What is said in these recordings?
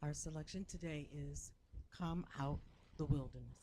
Our selection today is Come Out the Wilderness.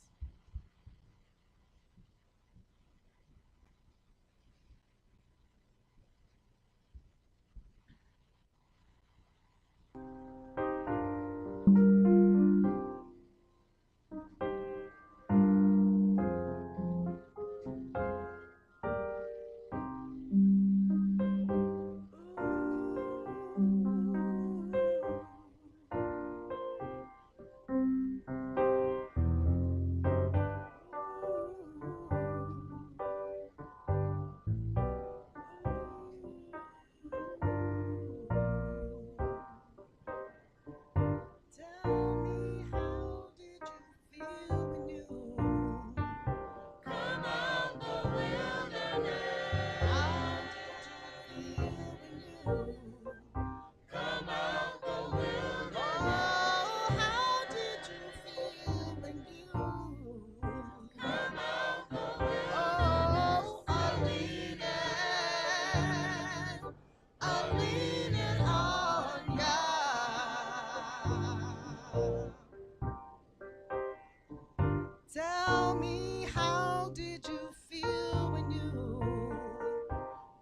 Tell me, how did you feel when you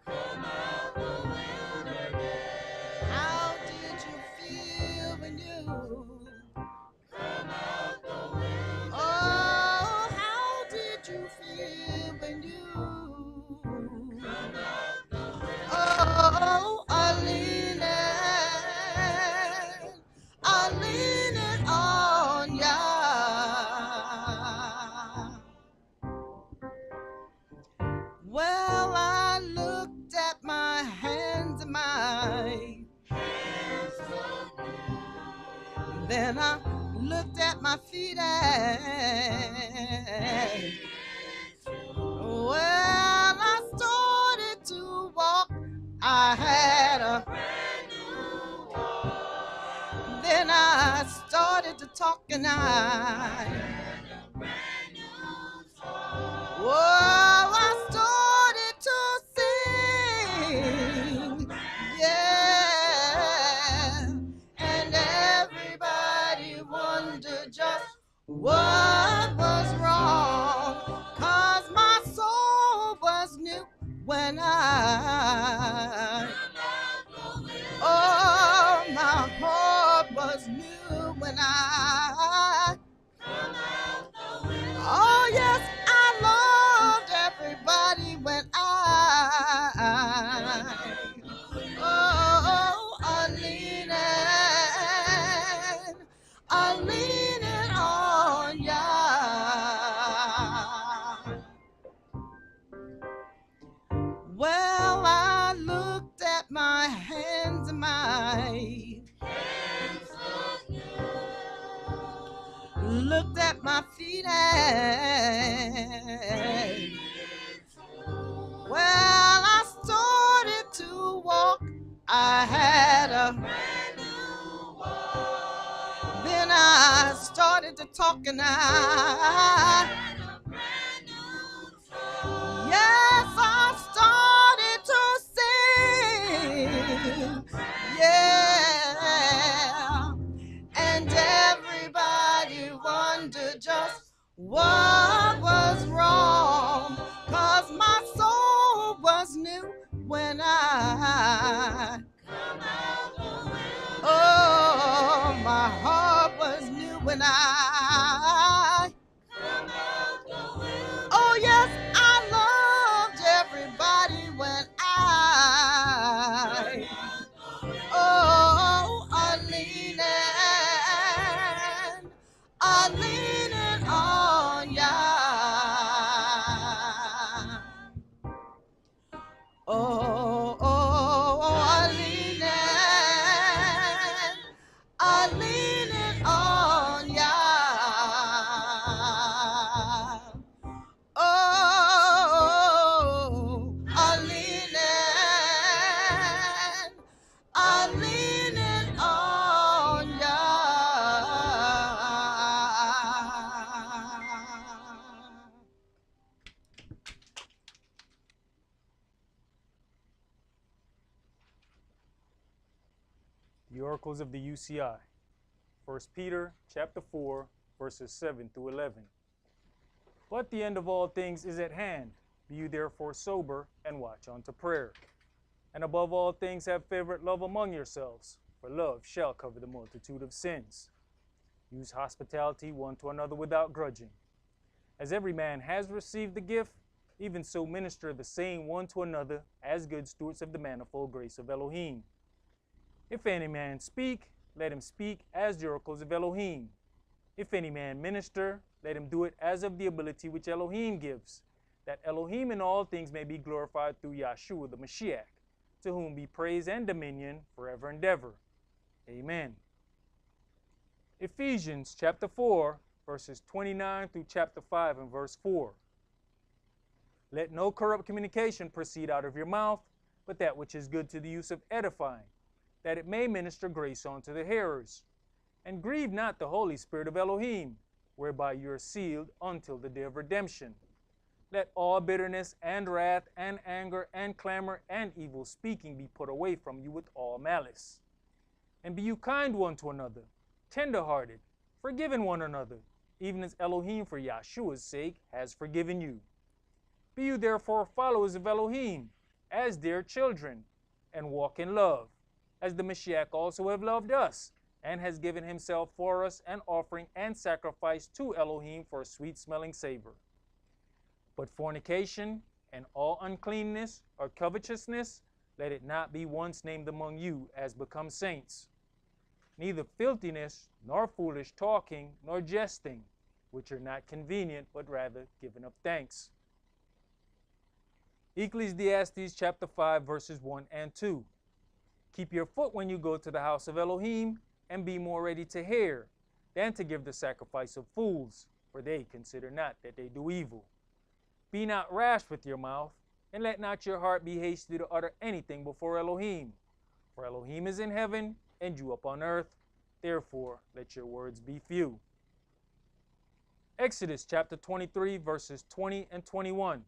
come out the wilderness? How did you feel when you come out the wilderness? Oh, how did you feel when you come out the wilderness? Oh, I'm leaning on ya. Well, I looked at my hands and my hands so good. Then I looked at my feet and well, I started to walk. I had a brand new walk. Then I started to talk and I had a brand new talk. Whoa, I started to sing, yeah, and everybody wondered just what was wrong, 'cause my soul was new when oh, my heart was new when oh yes, I loved everybody when I'm leaning on ya. Well, I looked at my hands and my hands look new. Looked at my feet and well, I started to walk. I had a brand new walk. Then I started to talk and I had a brand new talk. Yes, I started to sing, yeah, and everybody wondered just what was wrong, 'cause my soul was new when I come out the wilderness. Oh, my heart was new when I come out the wilderness. Oh yes, I loved everybody when I'm leaning on ya. I'm leaning on ya. Oh, I'm leaning on ya. The Oracles of the UCI. 1 Peter chapter 4, verses 7 through 11. But the end of all things is at hand. Be you therefore sober, and watch unto prayer. And above all things have fervent love among yourselves, for love shall cover the multitude of sins. Use hospitality one to another without grudging. As every man has received the gift, even so minister the same one to another as good stewards of the manifold grace of Elohim. If any man speak, let him speak as the oracles of Elohim. If any man minister, let him do it as of the ability which Elohim gives, that Elohim in all things may be glorified through Yahshua the Mashiach, to whom be praise and dominion forever and ever. Amen. Ephesians chapter 4, verses 29 through chapter 5 and verse 4. Let no corrupt communication proceed out of your mouth, but that which is good to the use of edifying, that it may minister grace unto the hearers. And grieve not the Holy Spirit of Elohim, whereby you are sealed until the day of redemption. Let all bitterness and wrath and anger and clamor and evil speaking be put away from you with all malice. And be you kind one to another, tender-hearted, forgiving one another, even as Elohim for Yahshua's sake has forgiven you. Be you therefore followers of Elohim, as dear children, and walk in love, as the Mashiach also have loved us, and has given himself for us an offering and sacrifice to Elohim for a sweet-smelling savor. But fornication and all uncleanness or covetousness, let it not be once named among you as becomes saints. Neither filthiness, nor foolish talking, nor jesting, which are not convenient, but rather giving of thanks. Ecclesiastes chapter 5, verses 1 and 2. Keep your foot when you go to the house of Elohim, and be more ready to hear than to give the sacrifice of fools, for they consider not that they do evil. Be not rash with your mouth, and let not your heart be hasty to utter anything before Elohim. For Elohim is in heaven, and you upon earth, therefore let your words be few. Exodus chapter 23, verses 20 and 21.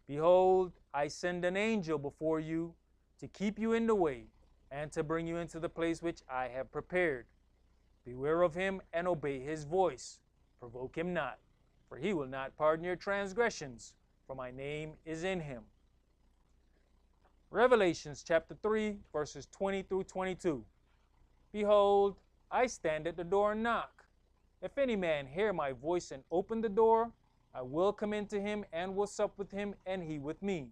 Behold, I send an angel before you to keep you in the way, and to bring you into the place which I have prepared. Beware of him and obey his voice. Provoke him not, for he will not pardon your transgressions, for my name is in him. Revelations chapter 3, verses 20 through 22. Behold, I stand at the door and knock. If any man hear my voice and open the door, I will come into him and will sup with him, and he with me.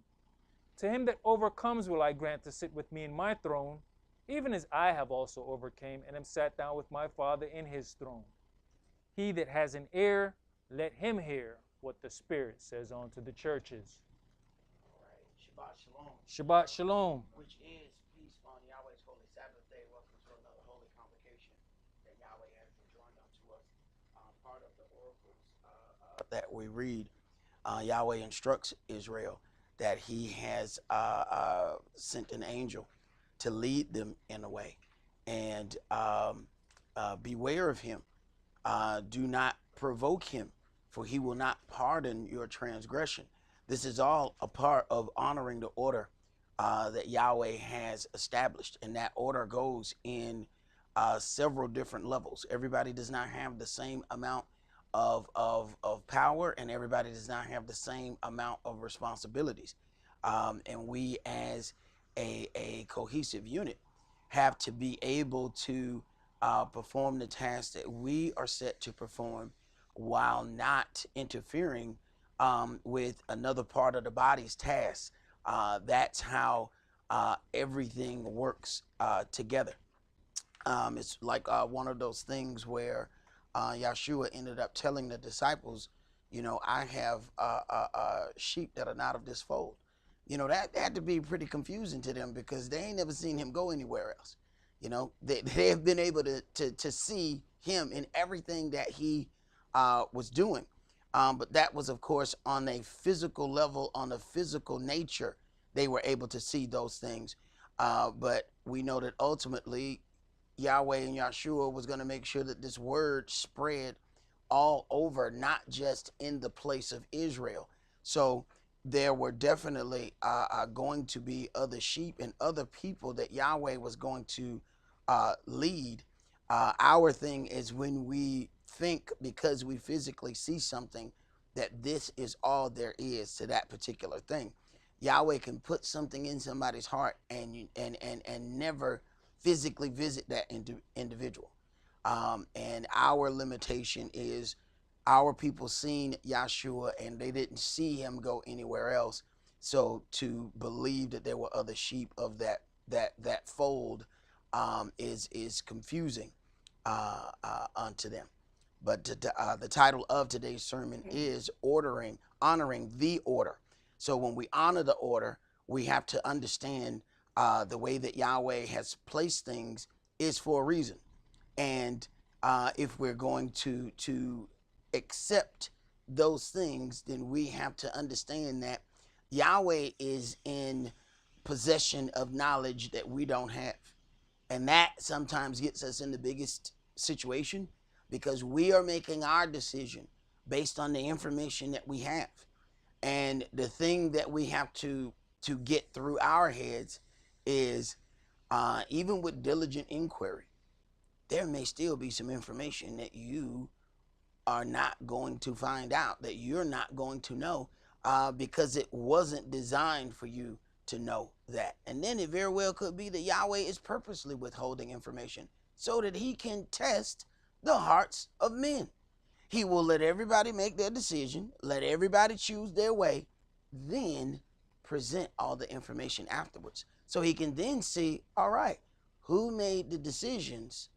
To him that overcomes will I grant to sit with me in my throne, even as I have also overcame and am sat down with my Father in his throne. He that has an ear, let him hear what the Spirit says unto the churches. All right. Shabbat Shalom. Shabbat Shalom. Which is peace on Yahweh's holy Sabbath day. Welcome to another holy convocation that Yahweh has enjoined unto us. Part of the oracles that we read, Yahweh instructs Israel that he has sent an angel to lead them in a way. And beware of him. Do not provoke him, for he will not pardon your transgression. This is all a part of honoring the order that Yahweh has established. And that order goes in several different levels. Everybody does not have the same amount of power, and everybody does not have the same amount of responsibilities. And we as a cohesive unit have to be able to perform the tasks that we are set to perform while not interfering with another part of the body's tasks. That's how everything works together. It's like one of those things where Yahshua ended up telling the disciples, you know, I have sheep that are not of this fold. You know, that had to be pretty confusing to them because they ain't never seen him go anywhere else. You know, they have been able to see him in everything that he was doing. But that was, of course, on a physical level, on a physical nature, they were able to see those things. But we know that ultimately Yahweh and Yahshua was going to make sure that this word spread all over, not just in the place of Israel. So there were definitely going to be other sheep and other people that Yahweh was going to lead Our thing is when we think, because we physically see something, that this is all there is to that particular thing. Yahweh can put something in somebody's heart and never physically visit that individual. And our limitation is our people seen Yahshua and they didn't see him go anywhere else. So to believe that there were other sheep of that fold is confusing unto them. But the title of today's sermon is honoring the order. So when we honor the order, we have to understand the way that Yahweh has placed things is for a reason. And if we're going to accept those things, then we have to understand that Yahweh is in possession of knowledge that we don't have. And that sometimes gets us in the biggest situation, because we are making our decision based on the information that we have. And the thing that we have to get through our heads is even with diligent inquiry, there may still be some information that you are not going to find out, that you're not going to know, because it wasn't designed for you to know that. And then it very well could be that Yahweh is purposely withholding information so that he can test the hearts of men. He will let everybody make their decision, let everybody choose their way, then present all the information afterwards. So he can then see, all right, who made the decisions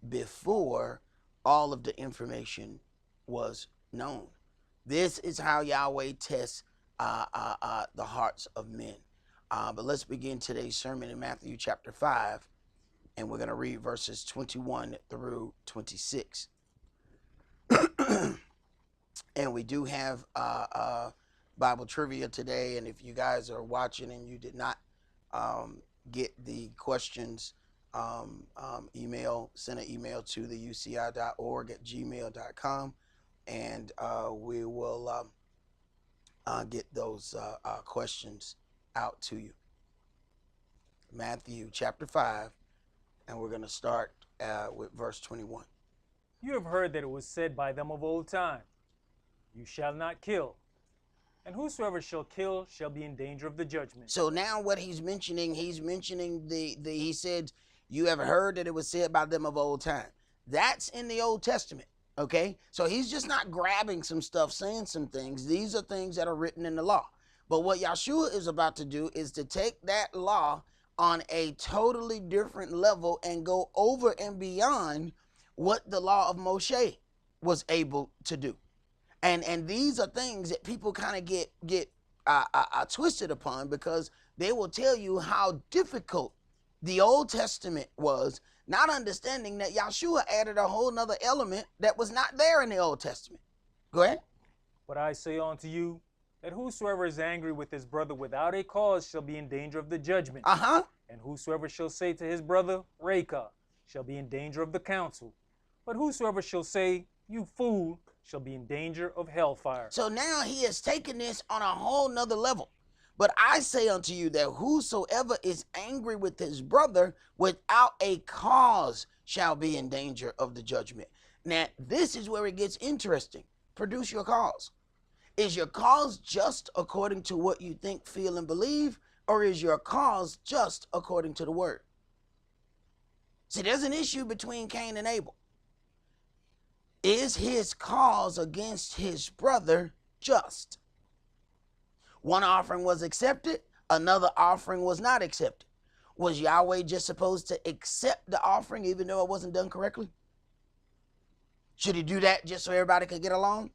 before all of the information was known. This is how Yahweh tests the hearts of men. But let's begin today's sermon in Matthew chapter 5, and we're going to read verses 21 through 26. And we do have Bible trivia today, and if you guys are watching and you did not get the questions, send an email to the uci.org at gmail.com, and we will get those questions out to you. Matthew chapter 5, and we're going to start with verse 21. You have heard that it was said by them of old time, you shall not kill, and whosoever shall kill shall be in danger of the judgment. So now what he's mentioning he said, you have heard that it was said by them of old time. That's in the Old Testament, okay? So he's just not grabbing some stuff, saying some things. These are things that are written in the law. But what Yahshua is about to do is to take that law on a totally different level and go over and beyond what the law of Moshe was able to do. And these are things that people kind of get twisted upon, because they will tell you how difficult the Old Testament was, not understanding that Yahshua added a whole nother element that was not there in the Old Testament. Go ahead. But I say unto you, that whosoever is angry with his brother without a cause shall be in danger of the judgment. And whosoever shall say to his brother, Reka, shall be in danger of the council. But whosoever shall say, you fool, shall be in danger of hellfire. So now he has taken this on a whole nother level. But I say unto you that whosoever is angry with his brother without a cause shall be in danger of the judgment. Now, this is where it gets interesting. Produce your cause. Is your cause just according to what you think, feel, and believe, or is your cause just according to the word? See, there's an issue between Cain and Abel. Is his cause against his brother just? One offering was accepted, another offering was not accepted. Was Yahweh just supposed to accept the offering even though it wasn't done correctly? Should he do that just so everybody could get along?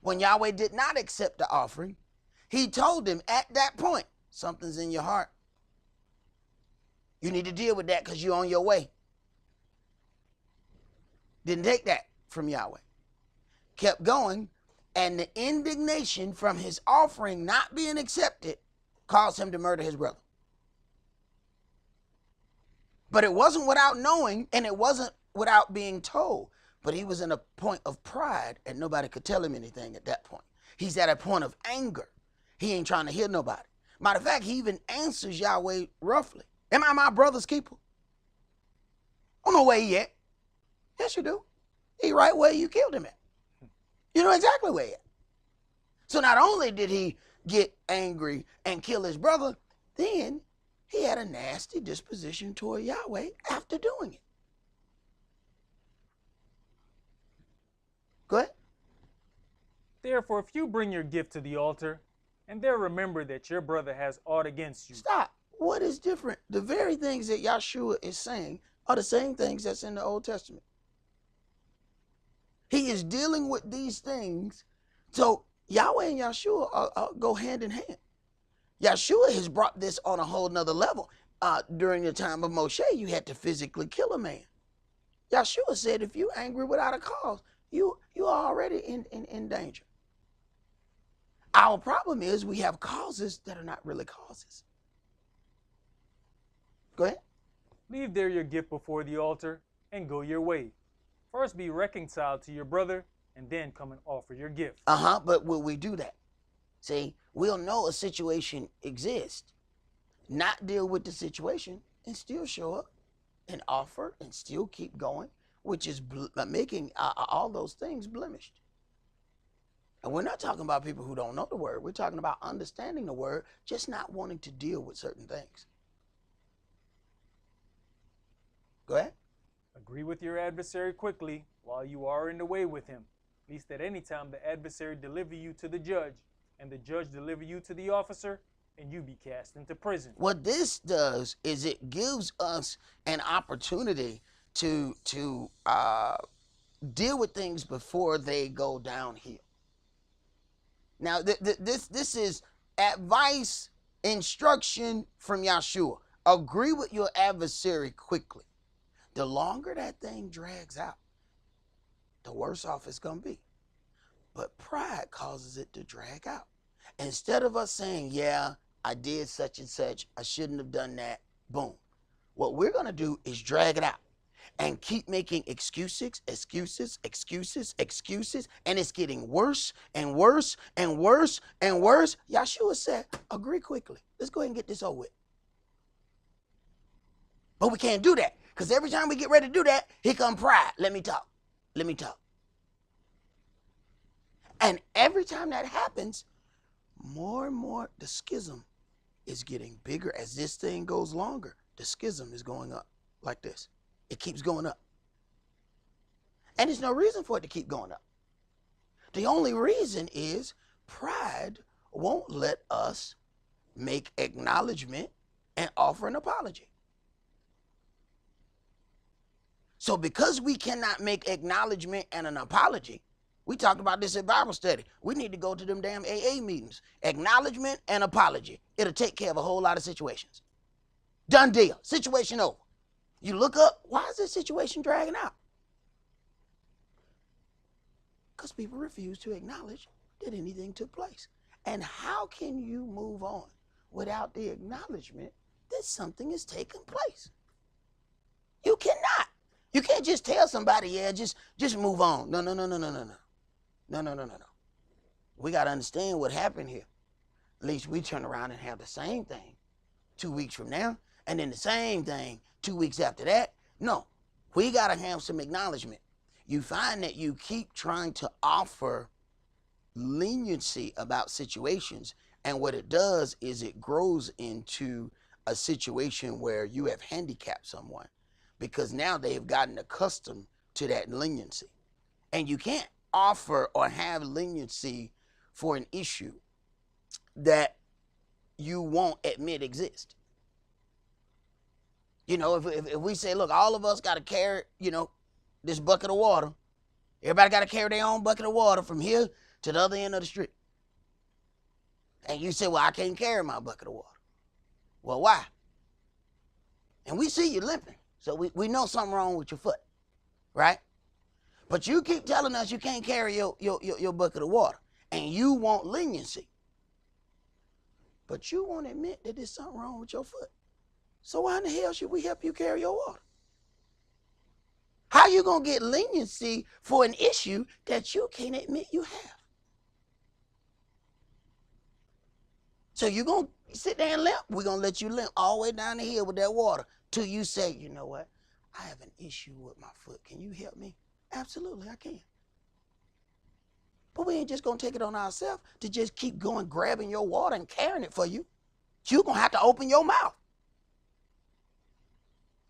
When Yahweh did not accept the offering, he told him at that point, something's in your heart. You need to deal with that because you're on your way. Didn't take that from Yahweh. Kept going, and the indignation from his offering not being accepted caused him to murder his brother. But it wasn't without knowing, and it wasn't without being told. But he was in a point of pride, and nobody could tell him anything at that point. He's at a point of anger. He ain't trying to hear nobody. Matter of fact, he even answers Yahweh roughly. Am I my brother's keeper? don't know where he at. Yes, you do. He right where you killed him at. You know exactly where he at. So not only did he get angry and kill his brother, then he had a nasty disposition toward Yahweh after doing it. Go ahead. Therefore, if you bring your gift to the altar, and there remember that your brother has aught against you. Stop. What is different? The very things that Yahshua is saying are the same things that's in the Old Testament. He is dealing with these things. So Yahweh and Yahshua go hand in hand. Yahshua has brought this on a whole nother level. During the time of Moshe, you had to physically kill a man. Yahshua said, if you're angry without a cause, you are already in danger. Our problem is we have causes that are not really causes. Go ahead. Leave there your gift before the altar, and go your way. First be reconciled to your brother, and then come and offer your gift. But will we do that? See, we'll know a situation exists, not deal with the situation, and still show up and offer and still keep going, which is making all those things blemished. And we're not talking about people who don't know the word. We're talking about understanding the word, just not wanting to deal with certain things. Go ahead. Agree with your adversary quickly while you are in the way with him, lest at any time the adversary deliver you to the judge, and the judge deliver you to the officer, and you be cast into prison. What this does is it gives us an opportunity to deal with things before they go downhill. Now, this is advice, instruction from Yahshua. Agree with your adversary quickly. The longer that thing drags out, the worse off it's going to be. But pride causes it to drag out. Instead of us saying, yeah, I did such and such, I shouldn't have done that, boom. What we're going to do is drag it out and keep making excuses, and it's getting worse and worse and worse and worse. Yahshua said, agree quickly. Let's go ahead and get this over with. But we can't do that, because every time we get ready to do that, here come pride. Let me talk. And every time that happens, more and more the schism is getting bigger. As this thing goes longer, the schism is going up like this. It keeps going up. And there's no reason for it to keep going up. The only reason is pride won't let us make acknowledgement and offer an apology. So because we cannot make acknowledgement and an apology, we talked about this at Bible study. We need to go to them damn AA meetings. Acknowledgement and apology. It'll take care of a whole lot of situations. Done deal. Situation over. You look up, why is this situation dragging out? Because people refuse to acknowledge that anything took place. And how can you move on without the acknowledgement that something has taken place? You cannot. You can't just tell somebody, yeah, just move on. No. No. We got to understand what happened here. At least we turn around and have the same thing 2 weeks from now, and then the same thing 2 weeks after that. No, we got to have some acknowledgement. You find that you keep trying to offer leniency about situations, and what it does is it grows into a situation where you have handicapped someone, because now they've gotten accustomed to that leniency. And you can't offer or have leniency for an issue that you won't admit exists. You know, if we say, look, all of us got to carry, this bucket of water. Everybody got to carry their own bucket of water from here to the other end of the street. And you say, well, I can't carry my bucket of water. Well, why? And we see you limping. So we know something wrong with your foot, right? But you keep telling us you can't carry your bucket of water, and you want leniency. But you won't admit that there's something wrong with your foot. So why in the hell should we help you carry your water? How you going to get leniency for an issue that you can't admit you have? So you're going to sit there and limp? We're going to let you limp all the way down the hill with that water till you say, you know what? I have an issue with my foot. Can you help me? Absolutely, I can. But we ain't just going to take it on ourselves to just keep going, grabbing your water and carrying it for you. You're going to have to open your mouth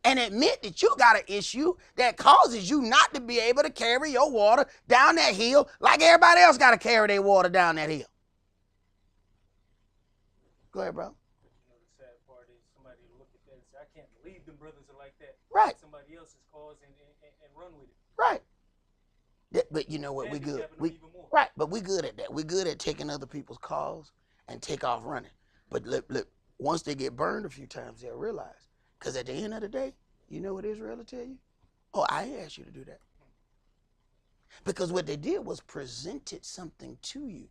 and admit that you got an issue that causes you not to be able to carry your water down that hill like everybody else got to carry their water down that hill. Go ahead, bro. You know, the sad part is somebody will look at that and say, I can't believe them brothers are like that. Right. Somebody else's cause and run with it. Right. But you know what? We good. Right. But we good at that. We good at taking other people's calls and take off running. But look, once they get burned a few times, they'll realize. Because at the end of the day, you know what Israel will tell you? Oh, I ain't asked you to do that. Because what they did was presented something to you.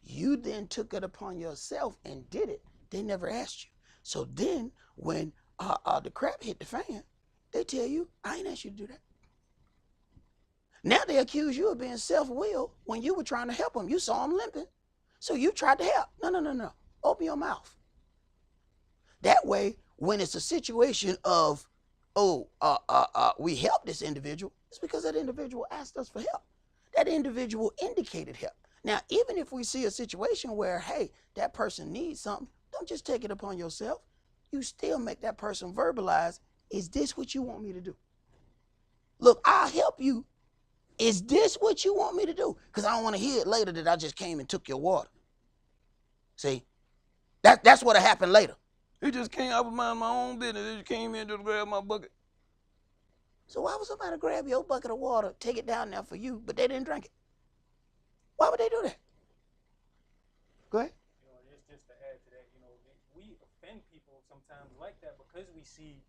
You then took it upon yourself and did it. They never asked you. So then when the crap hit the fan, they tell you, I ain't asked you to do that. Now they accuse you of being self-willed when you were trying to help them. You saw them limping. So you tried to help. No. Open your mouth. That way, when it's a situation of, we help this individual, it's because that individual asked us for help. That individual indicated help. Now, even if we see a situation where, hey, that person needs something, don't just take it upon yourself. You still make that person verbalize, is this what you want me to do? Look, I'll help you. Is this what you want me to do? Because I don't want to hear it later that I just came and took your water. See, that's what'll happen later. He just came up with my own business. He just came in to grab my bucket. So why would somebody grab your bucket of water, take it down there for you, but they didn't drink it? Why would they do that? Go ahead. You know, just to add to that, you know, we offend people sometimes like that because we see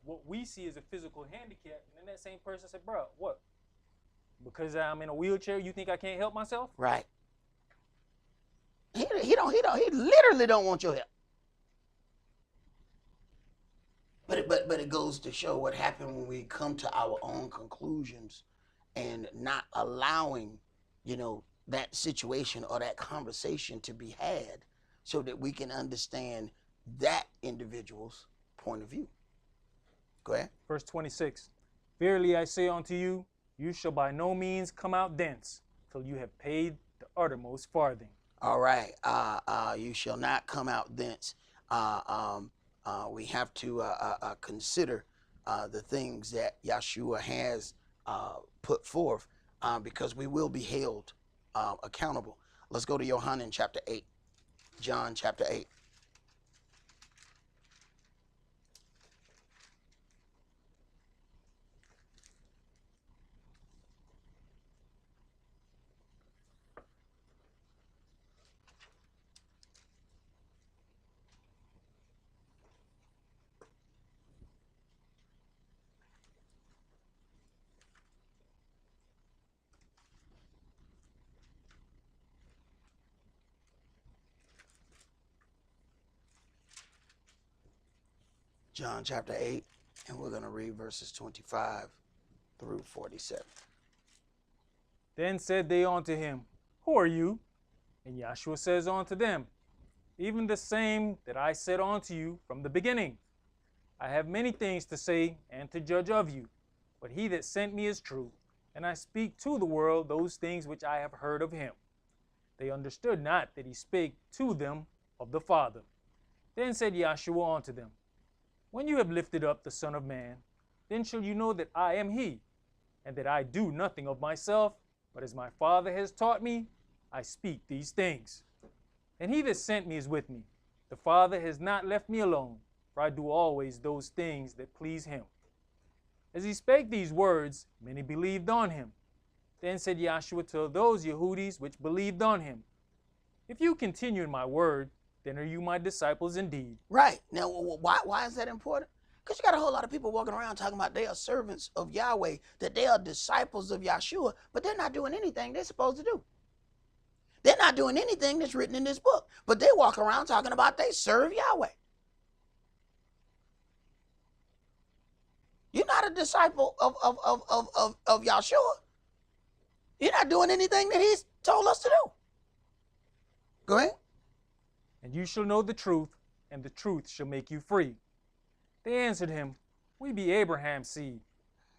what we see as a physical handicap, and then that same person said, bro, what? Because I'm in a wheelchair, you think I can't help myself? Right. He literally don't want your help. But it goes to show what happened when we come to our own conclusions and not allowing, you know, that situation or that conversation to be had so that we can understand that individual's point of view. Go ahead. Verse 26, verily I say unto you, you shall by no means come out thence till you have paid the uttermost farthing. All right. You shall not come out thence. We have to consider the things that Yahshua has put forth because we will be held accountable. Let's go to Yohanan chapter 8. John chapter 8. John chapter 8, and we're going to read verses 25 through 47. Then said they unto him, who are you? And Yahshua says unto them, even the same that I said unto you from the beginning. I have many things to say and to judge of you, but he that sent me is true, and I speak to the world those things which I have heard of him. They understood not that he spake to them of the Father. Then said Yahshua unto them, when you have lifted up the Son of Man, then shall you know that I am he, and that I do nothing of myself, but as my Father has taught me, I speak these things. And he that sent me is with me. The Father has not left me alone, for I do always those things that please him. As he spake these words, many believed on him. Then said Yahshua to those Yehudis which believed on him, if you continue in my word, then are you my disciples indeed. Right. Now, why is that important? Because you got a whole lot of people walking around talking about they are servants of Yahweh, that they are disciples of Yahshua, but they're not doing anything they're supposed to do. They're not doing anything that's written in this book, but they walk around talking about they serve Yahweh. You're not a disciple of Yahshua. You're not doing anything that he's told us to do. Go ahead. And you shall know the truth, and the truth shall make you free. They answered him, We be Abraham's seed,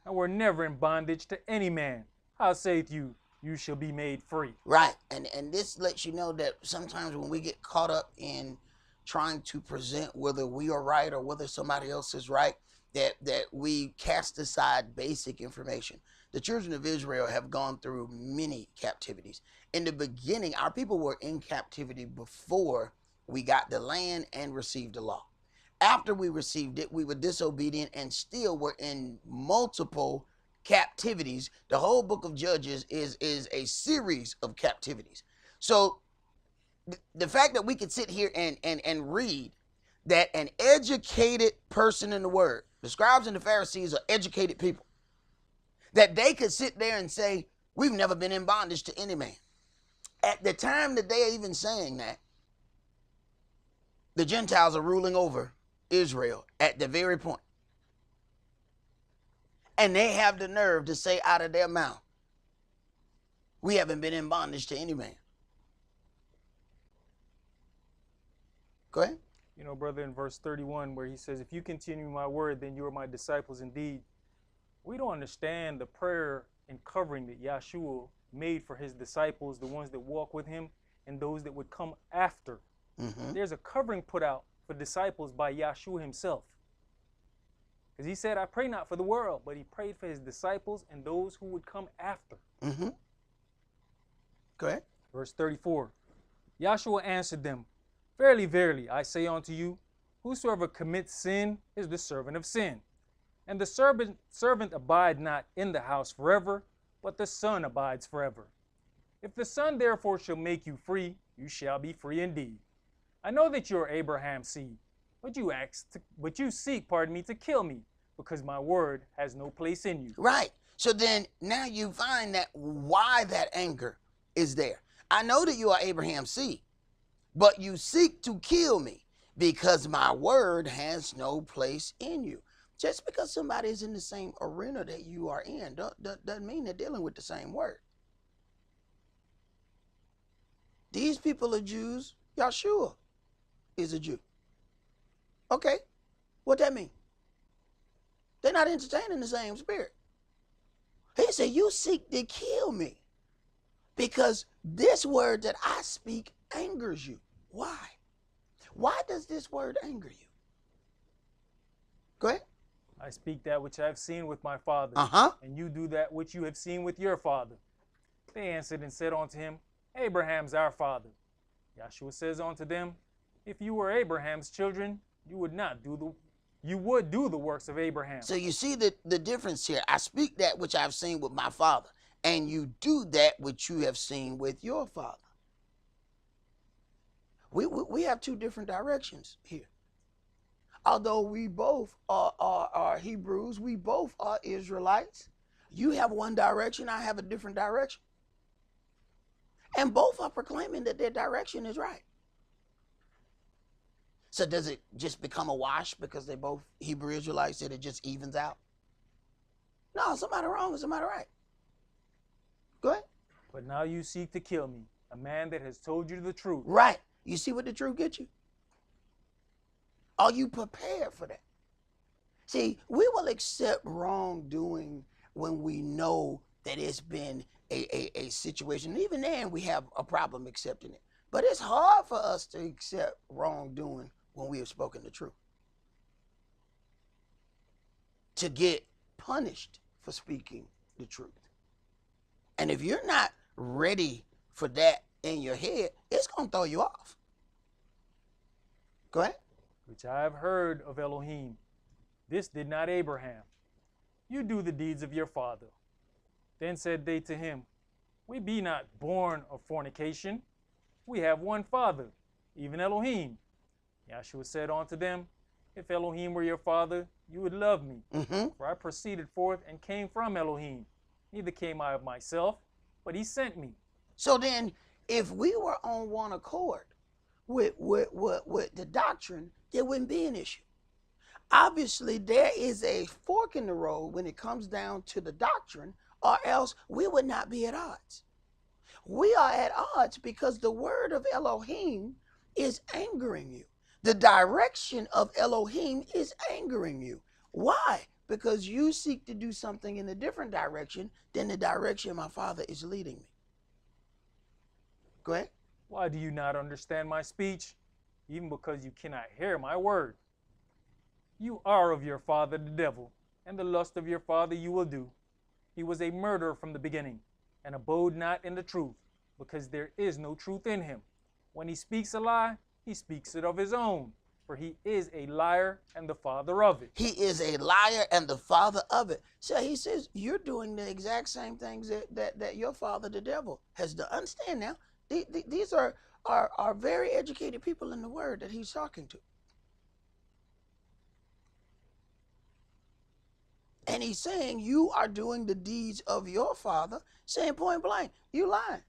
and were never in bondage to any man. How saith you, you shall be made free? Right. And this lets you know that sometimes when we get caught up in trying to present whether we are right or whether somebody else is right, that we cast aside basic information. The children of Israel have gone through many captivities. In the beginning, our people were in captivity before we got the land and received the law. After we received it, we were disobedient and still were in multiple captivities. The whole book of Judges is a series of captivities. So the fact that we could sit here and read that an educated person in the word, the scribes and the Pharisees are educated people, that they could sit there and say, we've never been in bondage to any man. At the time that they are even saying that, the Gentiles are ruling over Israel at the very point. And they have the nerve to say out of their mouth, we haven't been in bondage to any man. Go ahead. You know, brother, in verse 31, where he says, if you continue my word, then you are my disciples indeed. We don't understand the prayer and covering that Yahshua made for his disciples, the ones that walk with him, and those that would come after. Mm-hmm. There's a covering put out for disciples by Yahshua himself. Because he said, I pray not for the world, but he prayed for his disciples and those who would come after. Mm-hmm. Go ahead. Verse 34, Yahshua answered them, verily, verily, I say unto you, whosoever commits sin is the servant of sin. And the servant abide not in the house forever, but the Son abides forever. If the Son therefore shall make you free, you shall be free indeed. I know that you are Abraham's seed, but you seek, to kill me, because my word has no place in you. Right. So then now you find that why that anger is there. I know that you are Abraham's seed, but you seek to kill me because my word has no place in you. Just because somebody is in the same arena that you are in doesn't mean they're dealing with the same word. These people are Jews. Yahshua is a Jew. Okay, what that mean? They're not entertaining the same spirit. He said, you seek to kill me because this word that I speak angers you. Why? Why does this word anger you? Go ahead. I speak that which I have seen with my father, and you do that which you have seen with your father. They answered and said unto him, Abraham's our father. Yahshua says unto them, if you were Abraham's children, you would do the works of Abraham. So you see the difference here. I speak that which I've seen with my father, and you do that which you have seen with your father. We have two different directions here. Although we both are Hebrews, we both are Israelites. You have one direction, I have a different direction. And both are proclaiming that their direction is right. So does it just become a wash because they're both Hebrew Israelites that it just evens out? No, somebody wrong and somebody right. Go ahead. But now you seek to kill me, a man that has told you the truth. Right. You see what the truth gets you? Are you prepared for that? See, we will accept wrongdoing when we know that it's been a situation. Even then, we have a problem accepting it. But it's hard for us to accept wrongdoing when we have spoken the truth. To get punished for speaking the truth. And if you're not ready for that in your head, it's going to throw you off. Go ahead. Which I have heard of Elohim. This did not Abraham. You do the deeds of your father. Then said they to him, we be not born of fornication. We have one father, even Elohim. Yahshua said unto them, if Elohim were your father, you would love me. For I proceeded forth and came from Elohim. Neither came I of myself, but he sent me. So then, if we were on one accord with the doctrine, there wouldn't be an issue. Obviously, there is a fork in the road when it comes down to the doctrine, or else we would not be at odds. We are at odds because the word of Elohim is angering you. The direction of Elohim is angering you. Why? Because you seek to do something in a different direction than the direction my Father is leading me. Go ahead. Why do you not understand my speech? Even because you cannot hear my word. You are of your father the devil, and the lust of your father you will do. He was a murderer from the beginning, and abode not in the truth, because there is no truth in him. When he speaks a lie, he speaks it of his own, for he is a liar and the father of it. He is a liar and the father of it. So he says, you're doing the exact same things that your father, the devil, has done. Understand now, these are very educated people in the word that he's talking to. And he's saying, you are doing the deeds of your father, saying point blank, you lying.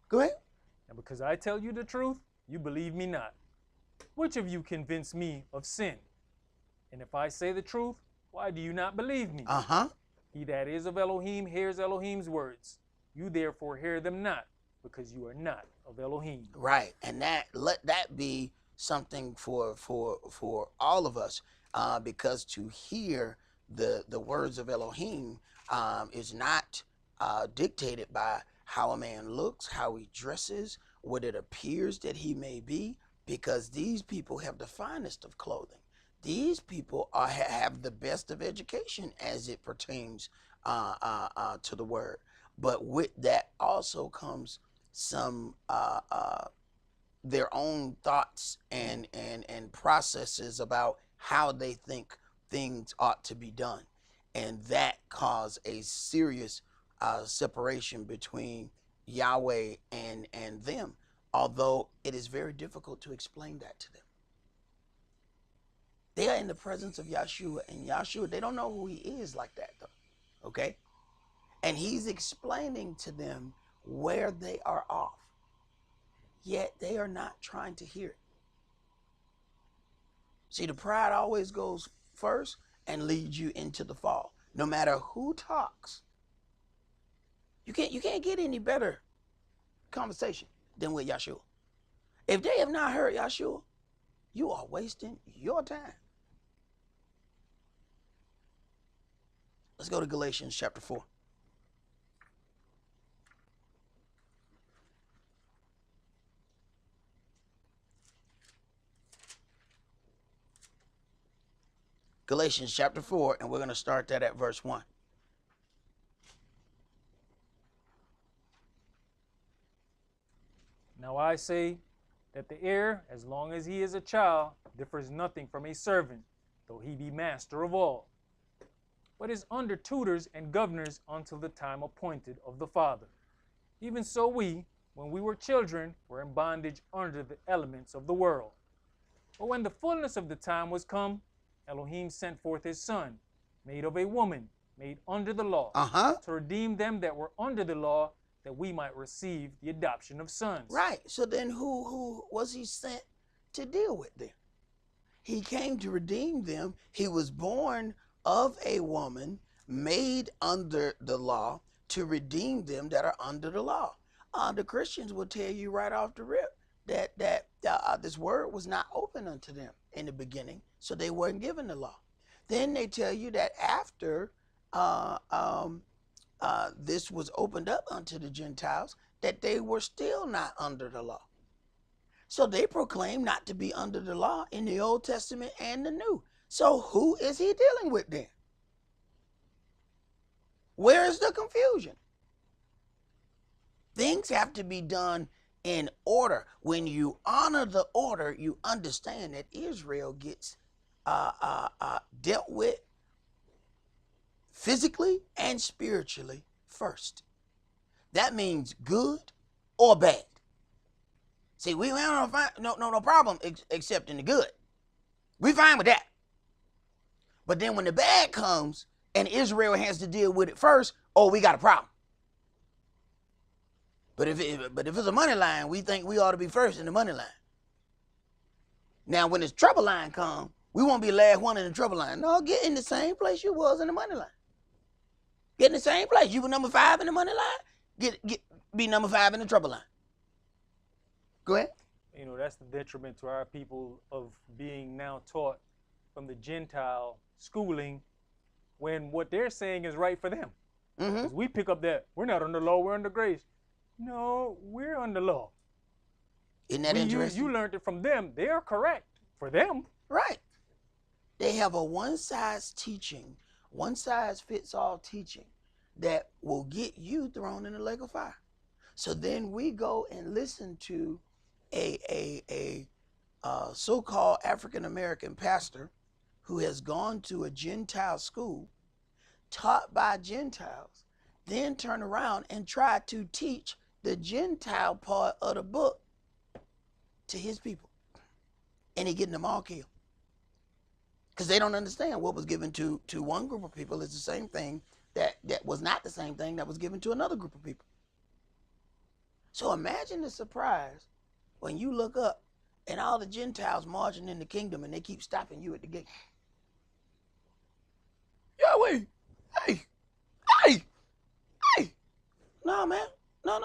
Go ahead. And because I tell you the truth, you believe me not. Which of you convinced me of sin? And if I say the truth, why do you not believe me? He that is of Elohim hears Elohim's words. You therefore hear them not, because you are not of Elohim. Right, and let that be something for all of us, because to hear the words of Elohim is not dictated by how a man looks, how he dresses, what it appears that he may be, because these people have the finest of clothing. These people have the best of education as it pertains to the word. But with that also comes some their own thoughts and processes about how they think things ought to be done. And that caused a serious separation between Yahweh and them, although it is very difficult to explain that to them. They are in the presence of Yahshua, and Yahshua, they don't know who he is like that, though. Okay? And he's explaining to them where they are off, yet they are not trying to hear it. See, the pride always goes first and leads you into the fall. No matter who talks, you can't get any better conversation than with Yahshua. If they have not heard Yahshua, you are wasting your time. Let's go to Galatians chapter 4. Galatians chapter 4, and we're going to start that at verse 1. Now I say that the heir, as long as he is a child, differs nothing from a servant, though he be master of all, but is under tutors and governors until the time appointed of the Father. Even so we, when we were children, were in bondage under the elements of the world. But when the fullness of the time was come, Elohim sent forth his Son, made of a woman, made under the law, to redeem them that were under the law, that we might receive the adoption of sons. Right. So then who was he sent to deal with them? He came to redeem them. He was born of a woman, made under the law, to redeem them that are under the law. The Christians will tell you right off the rip that this word was not open unto them in the beginning, so they weren't given the law. Then they tell you that after this was opened up unto the Gentiles, that they were still not under the law. So they proclaim not to be under the law in the Old Testament and the New. So who is he dealing with then? Where is the confusion? Things have to be done in order. When you honor the order, you understand that Israel gets dealt with physically and spiritually first. That means good or bad. See, we don't find no problem except in the good. We fine with that. But then when the bad comes and Israel has to deal with it first, oh, we got a problem. But if it's a money line, we think we ought to be first in the money line. Now, when this trouble line comes, we won't be the last one in the trouble line. No, get in the same place you was in the money line. Get in the same place. You were number 5 in the money line. Be number 5 in the trouble line. Go ahead. You know, that's the detriment to our people of being now taught from the Gentile schooling when what they're saying is right for them. Mm-hmm. Because we pick up that we're not under law, we're under grace. No, we're under law. Isn't that interesting? You learned it from them. They are correct for them. Right. They have a one-size-fits-all teaching that will get you thrown in the lake of fire. So then we go and listen to a so-called African-American pastor who has gone to a Gentile school, taught by Gentiles, then turn around and try to teach the Gentile part of the book to his people. And he getting them all killed. Because they don't understand what was given to one group of people is the same thing that was not the same thing that was given to another group of people. So imagine the surprise when you look up and all the Gentiles marching in the kingdom and they keep stopping you at the gate. Yahweh, hey. No, man. No.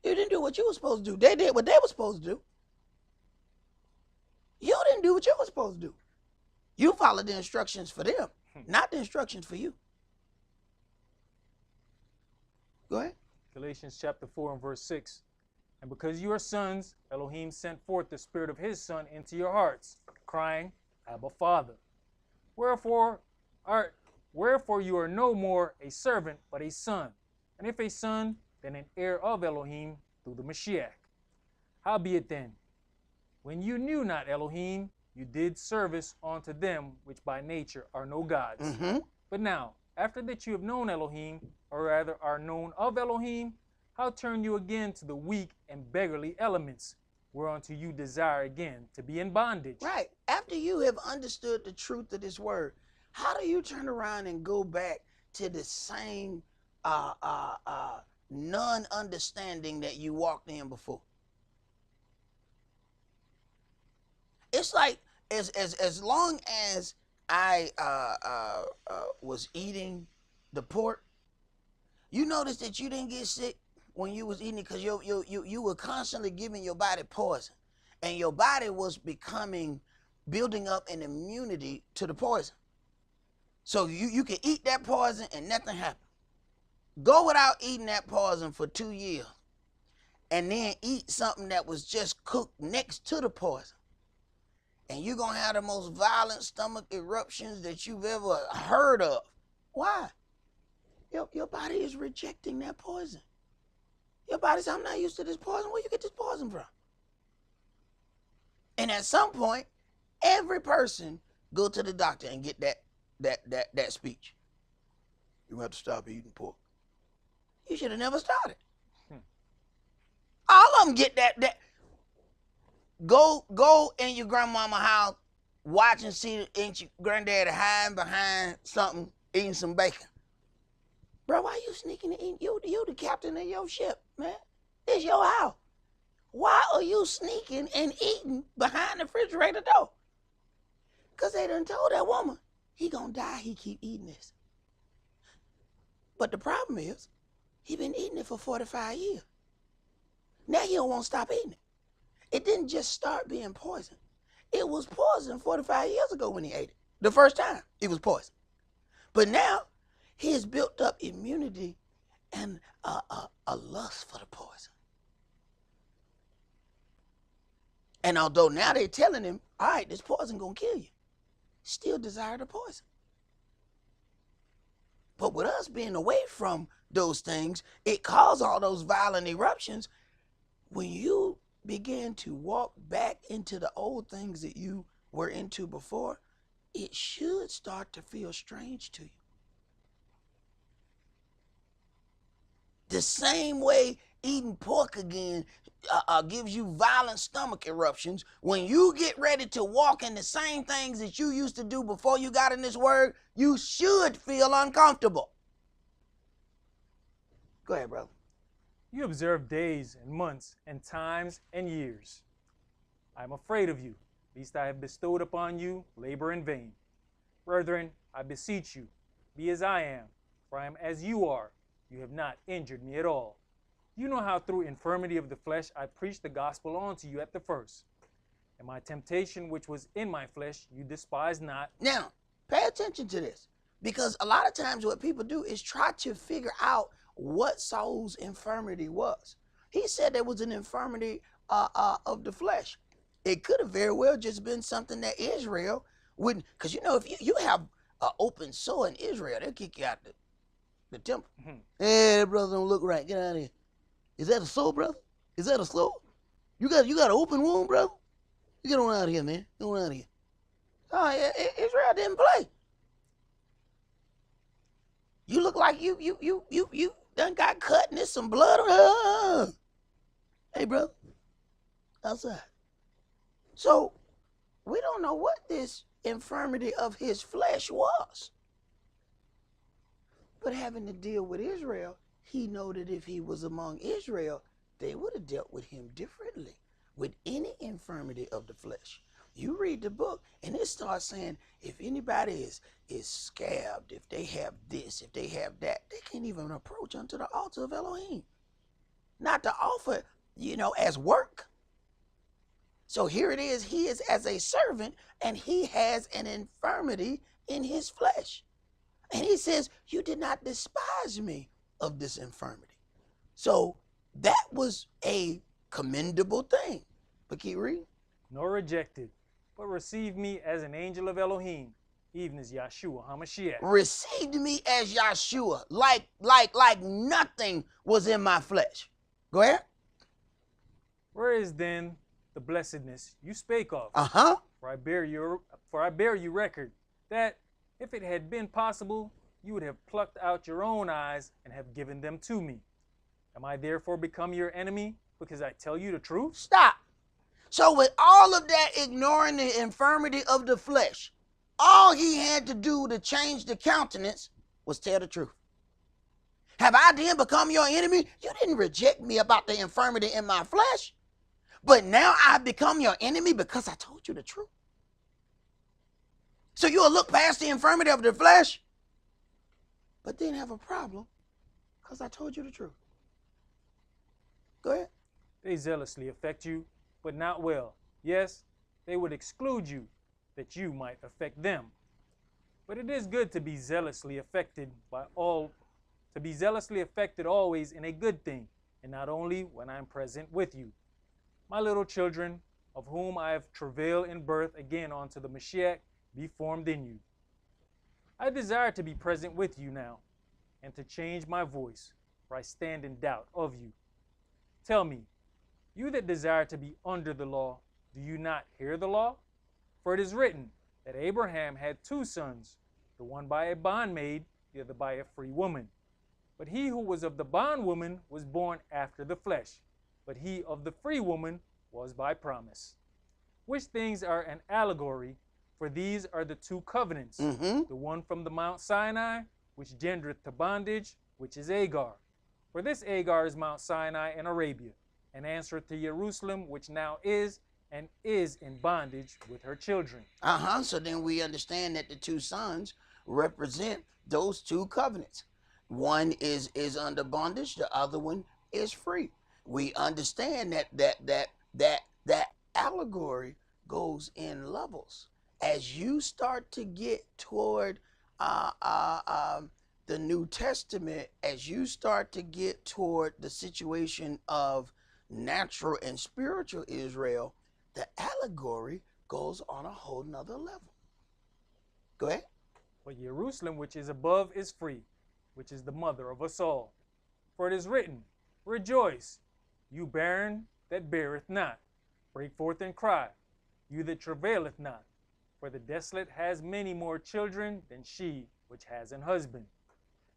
You didn't do what you were supposed to do. They did what they were supposed to do. You didn't do what you were supposed to do. You followed the instructions for them, not the instructions for you. Go ahead. Galatians chapter 4 and verse 6. And because you are sons, Elohim sent forth the spirit of his son into your hearts, crying, Abba, Father. Wherefore you are no more a servant, but a son. And if a son, then an heir of Elohim through the Mashiach. Howbeit then, when you knew not Elohim, you did service unto them which by nature are no gods. Mm-hmm. But now, after that you have known Elohim, or rather are known of Elohim, how turn you again to the weak and beggarly elements, whereunto you desire again to be in bondage? Right. After you have understood the truth of this word, how do you turn around and go back to the same non-understanding that you walked in before? It's like as long as I was eating the pork, you notice that you didn't get sick when you was eating it because you were constantly giving your body poison, and your body was building up an immunity to the poison. So you can eat that poison and nothing happened. Go without eating that poison for 2 years, and then eat something that was just cooked next to the poison. And you're going to have the most violent stomach eruptions that you've ever heard of. Why? Your body is rejecting that poison. Your body says, I'm not used to this poison. Where you get this poison from? And at some point, every person go to the doctor and get that speech. You have to stop eating pork. You should have never started. All of them get that. Go in your grandmama house, watch and see your granddaddy hiding behind something, eating some bacon. Bro, why you sneaking and eating? You the captain of your ship, man. It's your house. Why are you sneaking and eating behind the refrigerator door? Because they done told that woman, he gonna die, he keep eating this. But the problem is, he been eating it for 45 years. Now he don't want to stop eating it. It didn't just start being poison. It was poison 45 years ago when he ate it. The first time, it was poison. But now, he has built up immunity and a lust for the poison. And although now they're telling him, all right, this poison gonna kill you, still desire the poison. But with us being away from those things, it caused all those violent eruptions. When you begin to walk back into the old things that you were into before, it should start to feel strange to you. The same way eating pork again gives you violent stomach eruptions, when you get ready to walk in the same things that you used to do before you got in this word, you should feel uncomfortable. Go ahead, brother. You observe days and months and times and years. I am afraid of you, lest I have bestowed upon you labor in vain. Brethren, I beseech you, be as I am, for I am as you are. You have not injured me at all. You know how through infirmity of the flesh I preached the gospel unto you at the first. And my temptation, which was in my flesh, you despise not. Now, pay attention to this, because a lot of times what people do is try to figure out what Saul's infirmity was. He said there was an infirmity of the flesh. It could have very well just been something that Israel wouldn't, because if you have an open sore in Israel, they'll kick you out the temple. Mhm. Hey, that brother don't look right. Get out of here. Is that a sore, brother? Is that a sore? You got an open wound, brother? You get on out of here, man. Get on out of here. Oh, yeah, Israel didn't play. You look like you done got cut and there's some blood on. Hey, brother, outside. So we don't know what this infirmity of his flesh was. But having to deal with Israel, he know that if he was among Israel, they would have dealt with him differently with any infirmity of the flesh. You read the book and it starts saying if anybody is scabbed, if they have this, if they have that, they can't even approach unto the altar of Elohim. Not to offer, as work. So here it is, he is as a servant and he has an infirmity in his flesh. And he says, you did not despise me of this infirmity. So that was a commendable thing. But keep reading. Nor rejected, but received me as an angel of Elohim, even as Yahshua HaMashiach. Received me as Yahshua, like nothing was in my flesh. Go ahead. Where is then the blessedness you spake of? For I bear you record that if it had been possible, you would have plucked out your own eyes and have given them to me. Am I therefore become your enemy because I tell you the truth? Stop. So with all of that ignoring the infirmity of the flesh, all he had to do to change the countenance was tell the truth. Have I then become your enemy? You didn't reject me about the infirmity in my flesh, but now I've become your enemy because I told you the truth. So you'll look past the infirmity of the flesh, but then have a problem because I told you the truth. Go ahead. They zealously affect you, but not well. Yes, they would exclude you, that you might affect them. But it is good to be zealously affected always in a good thing, and not only when I am present with you. My little children, of whom I have travailed in birth again unto the Mashiach, be formed in you. I desire to be present with you now, and to change my voice, for I stand in doubt of you. Tell me, you that desire to be under the law, do you not hear the law? For it is written that Abraham had 2 sons, the one by a bondmaid, the other by a free woman. But he who was of the bondwoman was born after the flesh, but he of the free woman was by promise. Which things are an allegory, for these are the 2 covenants, the one from the Mount Sinai, which gendereth to bondage, which is Agar. For this Agar is Mount Sinai in Arabia, and answereth to Jerusalem, which now is, and is in bondage with her children. So then we understand that the 2 sons represent those 2 covenants. One is under bondage, the other one is free. We understand that allegory goes in levels. As you start to get toward the New Testament, as you start to get toward the situation of natural and spiritual Israel, the allegory goes on a whole nother level. Go ahead. But Jerusalem, which is above, is free, which is the mother of us all. For it is written, Rejoice, you barren that beareth not. Break forth and cry, you that travaileth not. For the desolate has many more children than she which has an husband.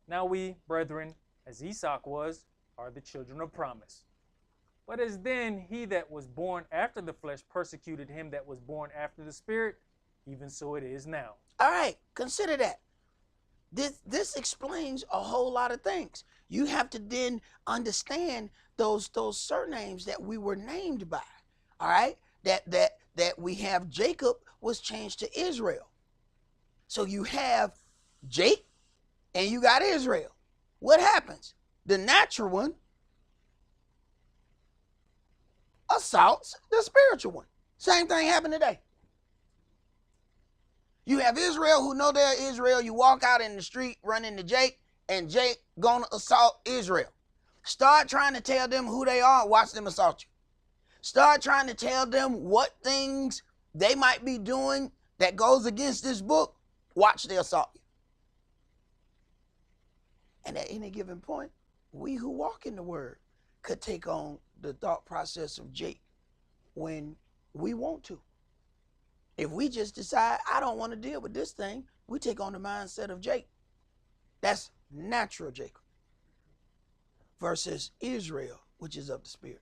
Now we, brethren, as Esaac was, are the children of promise. But as then he that was born after the flesh persecuted him that was born after the spirit, even so it is now. All right, consider that. This explains a whole lot of things. You have to then understand those surnames that we were named by. All right, that we have Jacob was changed to Israel. So you have Jake and you got Israel. What happens? The natural one assaults the spiritual one. Same thing happened today. You have Israel who know they're Israel. You walk out in the street, run into Jake, and Jake gonna assault Israel. Start trying to tell them who they are. Watch them assault you. Start trying to tell them what things they might be doing that goes against this book. Watch they assault you. And at any given point, we who walk in the word could take on the thought process of Jake when we want to. If we just decide, I don't want to deal with this thing, we take on the mindset of Jake. That's natural Jacob versus Israel, which is of the spirit.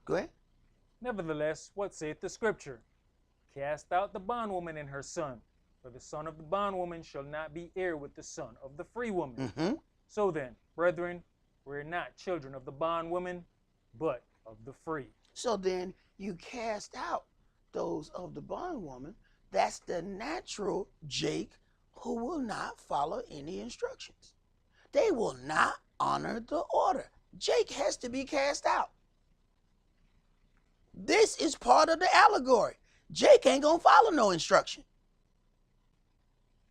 Go ahead. Nevertheless, what saith the scripture? Cast out the bondwoman and her son, for the son of the bondwoman shall not be heir with the son of the free woman. Mm-hmm. So then, brethren, we're not children of the bondwoman, but of the free. So then you cast out those of the bondwoman. That's the natural Jake who will not follow any instructions. They will not honor the order. Jake has to be cast out. This is part of the allegory. Jake ain't gonna follow no instruction.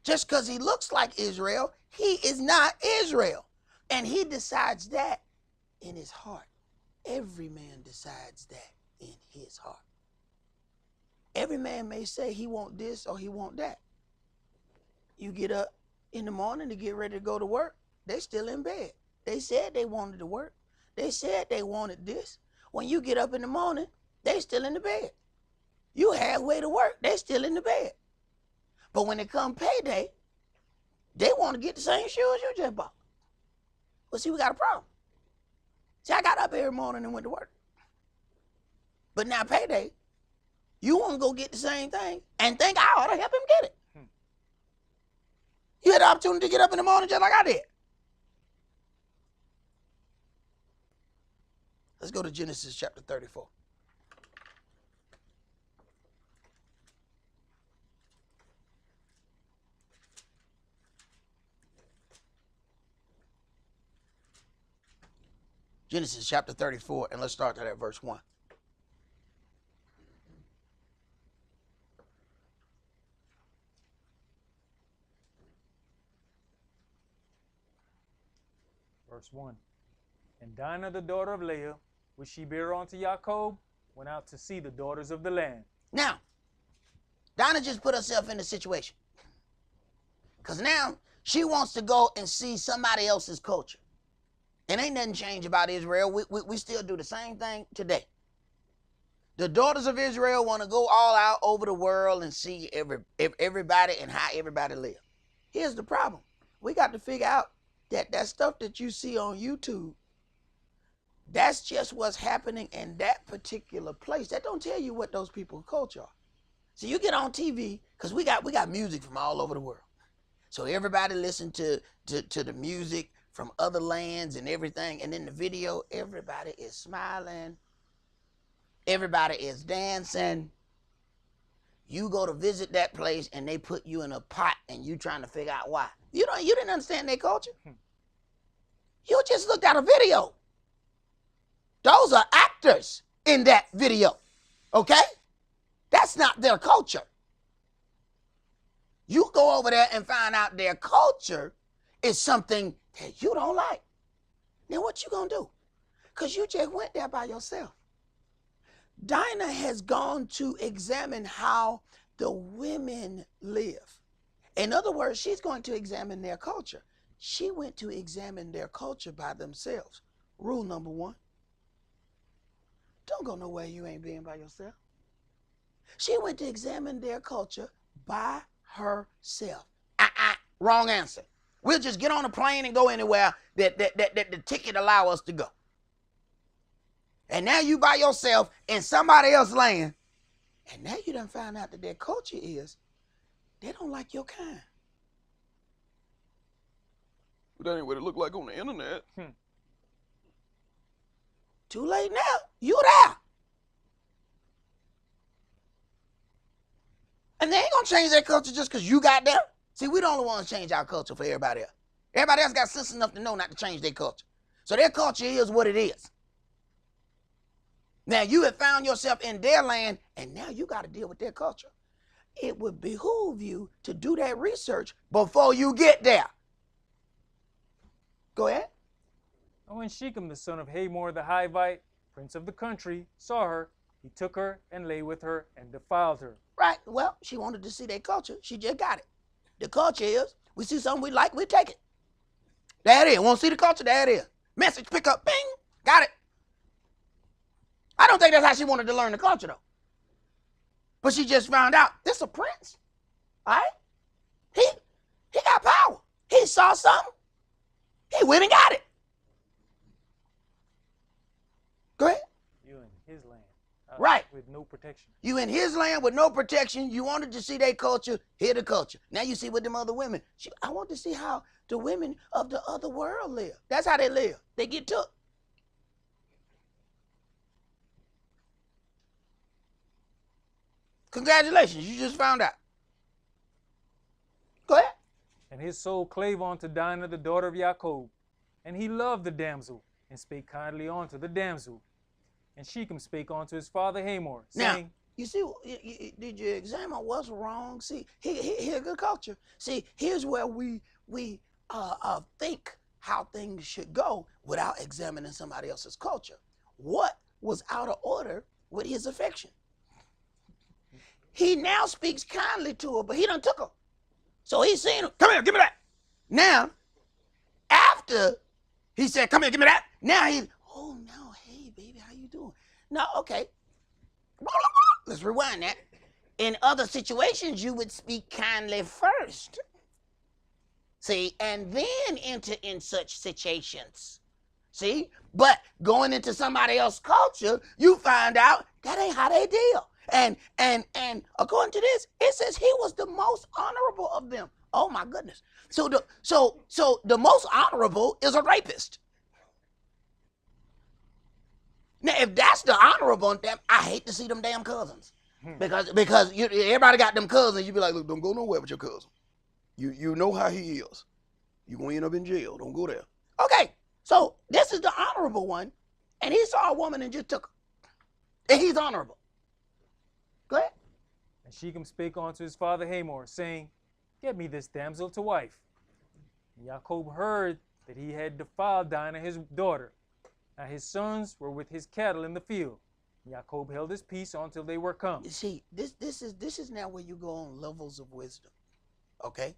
Just because he looks like Israel, he is not Israel. And he decides that in his heart. Every man decides that in his heart. Every man may say he want this or he want that. You get up in the morning to get ready to go to work, they still in bed. They said they wanted to work. They said they wanted this. When you get up in the morning, they still in the bed. You halfway to work, they still in the bed. But when it come payday, they want to get the same shoes you just bought. Well, see, we got a problem. See, I got up every morning and went to work. But now payday, you want to go get the same thing and think I ought to help him get it. You had the opportunity to get up in the morning just like I did. Let's go to Genesis chapter 34. Genesis chapter 34, and let's start at verse 1. Verse 1. And Dina, the daughter of Leah, which she bare unto Jacob, went out to see the daughters of the land. Now, Dina just put herself in a situation. Because now she wants to go and see somebody else's culture. And ain't nothing changed about Israel. We still do the same thing today. The daughters of Israel want to go all out over the world and see everybody and how everybody live. Here's the problem. We got to figure out that stuff that you see on YouTube, that's just what's happening in that particular place. That don't tell you what those people's culture are. So you get on TV, because we got music from all over the world. So everybody listen to the music from other lands and everything. And in the video, everybody is smiling. Everybody is dancing. You go to visit that place and they put you in a pot and you trying to figure out why. You didn't understand their culture. You just looked at a video. Those are actors in that video. Okay? That's not their culture. You go over there and find out their culture is something that you don't like. Now what you gonna do? Because you just went there by yourself. Dina has gone to examine how the women live. In other words, she's going to examine their culture. She went to examine their culture by themselves. Rule number 1. Don't go nowhere you ain't being by yourself. She went to examine their culture by herself. Wrong answer. We'll just get on a plane and go anywhere that the ticket allow us to go. And now you by yourself in somebody else's land. And now you done found out that their culture is, they don't like your kind. But that ain't what it look like on the internet. Too late now. You there. And they ain't gonna change their culture just because you got there. See, we the only ones change our culture for everybody else. Everybody else got sense enough to know not to change their culture. So their culture is what it is. Now you have found yourself in their land, and now you got to deal with their culture. It would behoove you to do that research before you get there. Go ahead. And when Shechem, the son of Hamor the Hivite, prince of the country, saw her, he took her and lay with her and defiled her. Right. Well, she wanted to see their culture. She just got it. The culture is, we see something we like, we take it. There it is. Want to see the culture? There it is. Message, pick up, bing, got it. I don't think that's how she wanted to learn the culture, though. But she just found out this is a prince. All right? He got power. He saw something. He went and got it. Go ahead. You in his land. Right. With no protection. You in his land with no protection. You wanted to see their culture, hear the culture. Now you see with them other women. I want to see how the women of the other world live. That's how they live. They get took. Congratulations, you just found out. Go ahead. And his soul clave unto Dina, the daughter of Jacob. And he loved the damsel, and spake kindly unto the damsel. And Shechem spake unto his father Hamor, saying, Now, you see, did you examine what's wrong? See, here's good culture. See, here's where we think how things should go without examining somebody else's culture. What was out of order with his affection? He now speaks kindly to her, but he done took her. So he's saying, come here, give me that. Now, after he said, come here, give me that. Now he's, oh no, hey baby, how you doing? No, okay. Let's rewind that. In other situations, you would speak kindly first. See, and then enter in such situations. See, but going into somebody else's culture, you find out that ain't how they deal. And according to this, it says he was the most honorable of them. Oh my goodness. So the most honorable is a rapist. Now, if that's the honorable, I hate to see them damn cousins. Because everybody got them cousins, you be like, look, don't go nowhere with your cousin. You know how he is. You're going to end up in jail. Don't go there. Okay, so this is the honorable one, and he saw a woman and just took her. And he's honorable. Go ahead. And Shechem spake unto his father Hamor, saying, get me this damsel to wife. And Jacob heard that he had defiled Dina his daughter. Now his sons were with his cattle in the field. And Jacob held his peace until they were come. You see, this is now where you go on levels of wisdom. Okay?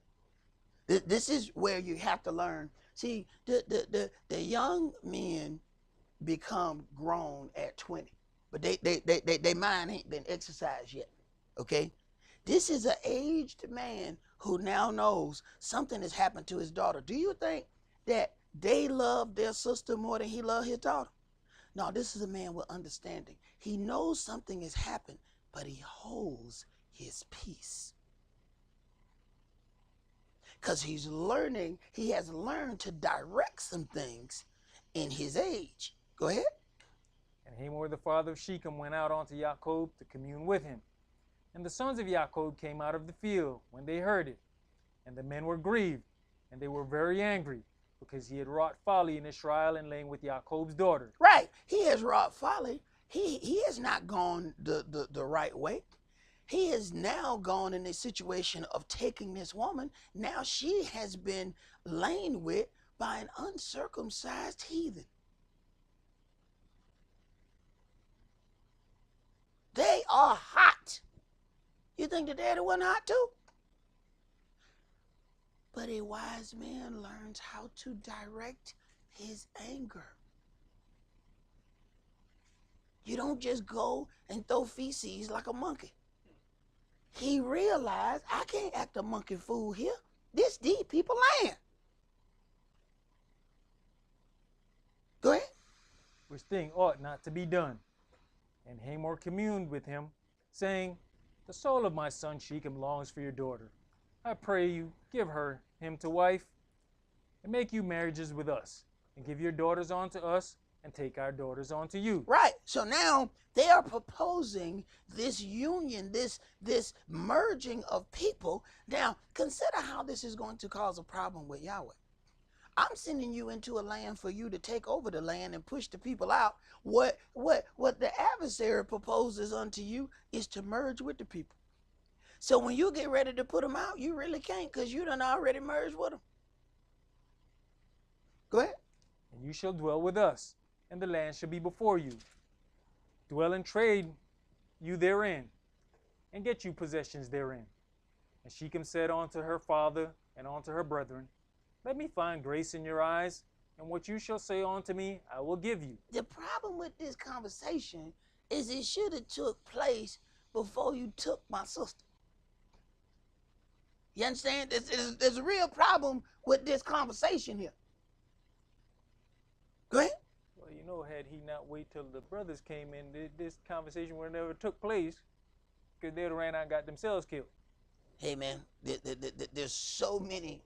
This is where you have to learn. See, the young men become grown at 20. But they mind ain't been exercised yet, okay? This is an aged man who now knows something has happened to his daughter. Do you think that they love their sister more than he loved his daughter? No, this is a man with understanding. He knows something has happened, but he holds his peace. Because he has learned to direct some things in his age. Go ahead. And Hamor the father of Shechem went out unto Jacob to commune with him. And the sons of Jacob came out of the field when they heard it. And the men were grieved, and they were very angry, because he had wrought folly in Israel and laying with Jacob's daughter. Right. He has wrought folly. He has not gone the right way. He has now gone in a situation of taking this woman. Now she has been lain with by an uncircumcised heathen. They are hot. You think the daddy wasn't hot too? But a wise man learns how to direct his anger. You don't just go and throw feces like a monkey. He realized, I can't act a monkey fool here. This these people land. Go ahead. Which thing ought not to be done. And Hamor communed with him, saying, the soul of my son Shechem longs for your daughter. I pray you, give him to wife, and make you marriages with us, and give your daughters unto us, and take our daughters unto you. Right. So now they are proposing this union, this merging of people. Now, consider how this is going to cause a problem with Yahweh. I'm sending you into a land for you to take over the land and push the people out. What the adversary proposes unto you is to merge with the people. So when you get ready to put them out, you really can't, because you done already merged with them. Go ahead. And you shall dwell with us, and the land shall be before you. Dwell and trade you therein, and get you possessions therein. And Shechem said unto her father and unto her brethren, Let me find grace in your eyes, and what you shall say unto me, I will give you. The problem with this conversation is it should have took place before you took my sister. You understand? There's a real problem with this conversation here. Go ahead. Well, you know, had he not wait till the brothers came in, this conversation would never took place, because they'd have ran out and got themselves killed. Hey, man, there's so many,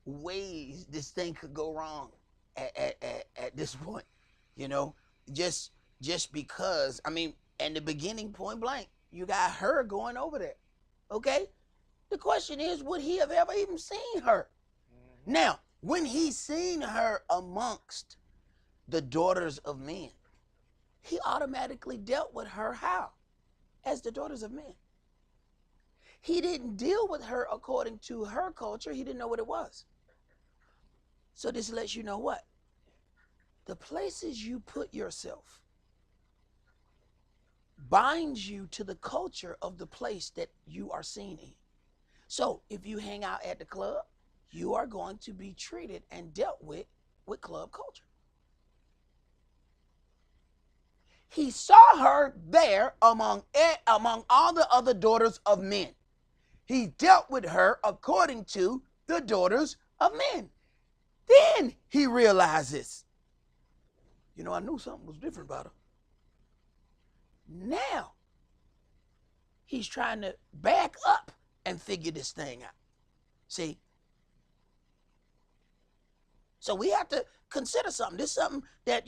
ways this thing could go wrong at this point. Just because, and the beginning, point blank, you got her going over there, okay? The question is, would he have ever even seen her? Mm-hmm. Now, when he seen her amongst the daughters of men, he automatically dealt with her how? As the daughters of men. He didn't deal with her according to her culture. He didn't know what it was. So this lets you know what? The places you put yourself binds you to the culture of the place that you are seen in. So if you hang out at the club, you are going to be treated and dealt with club culture. He saw her there among all the other daughters of men. He dealt with her according to the daughters of men. Then he realizes, I knew something was different about her. Now, he's trying to back up and figure this thing out. See? So we have to consider something. This is something that,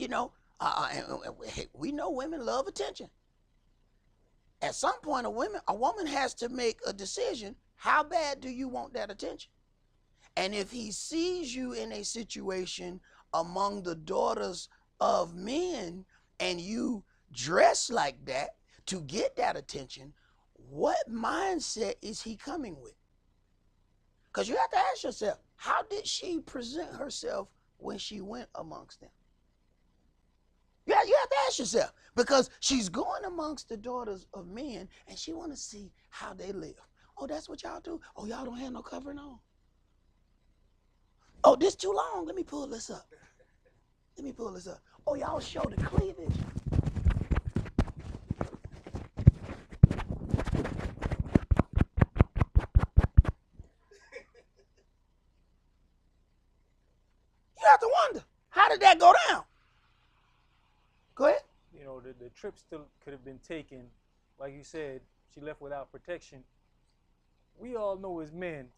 we know women love attention. At some point, a woman has to make a decision. How bad do you want that attention? And if he sees you in a situation among the daughters of men and you dress like that to get that attention, what mindset is he coming with? Because you have to ask yourself, how did she present herself when she went amongst them? You have to ask yourself, because she's going amongst the daughters of men and she want to see how they live. Oh, that's what y'all do? Oh, y'all don't have no covering on? Oh, this too long. Let me pull this up. Oh, y'all show the cleavage. You have to wonder, how did that go down? Go ahead. The trip still could have been taken. Like you said, she left without protection. We all know as men,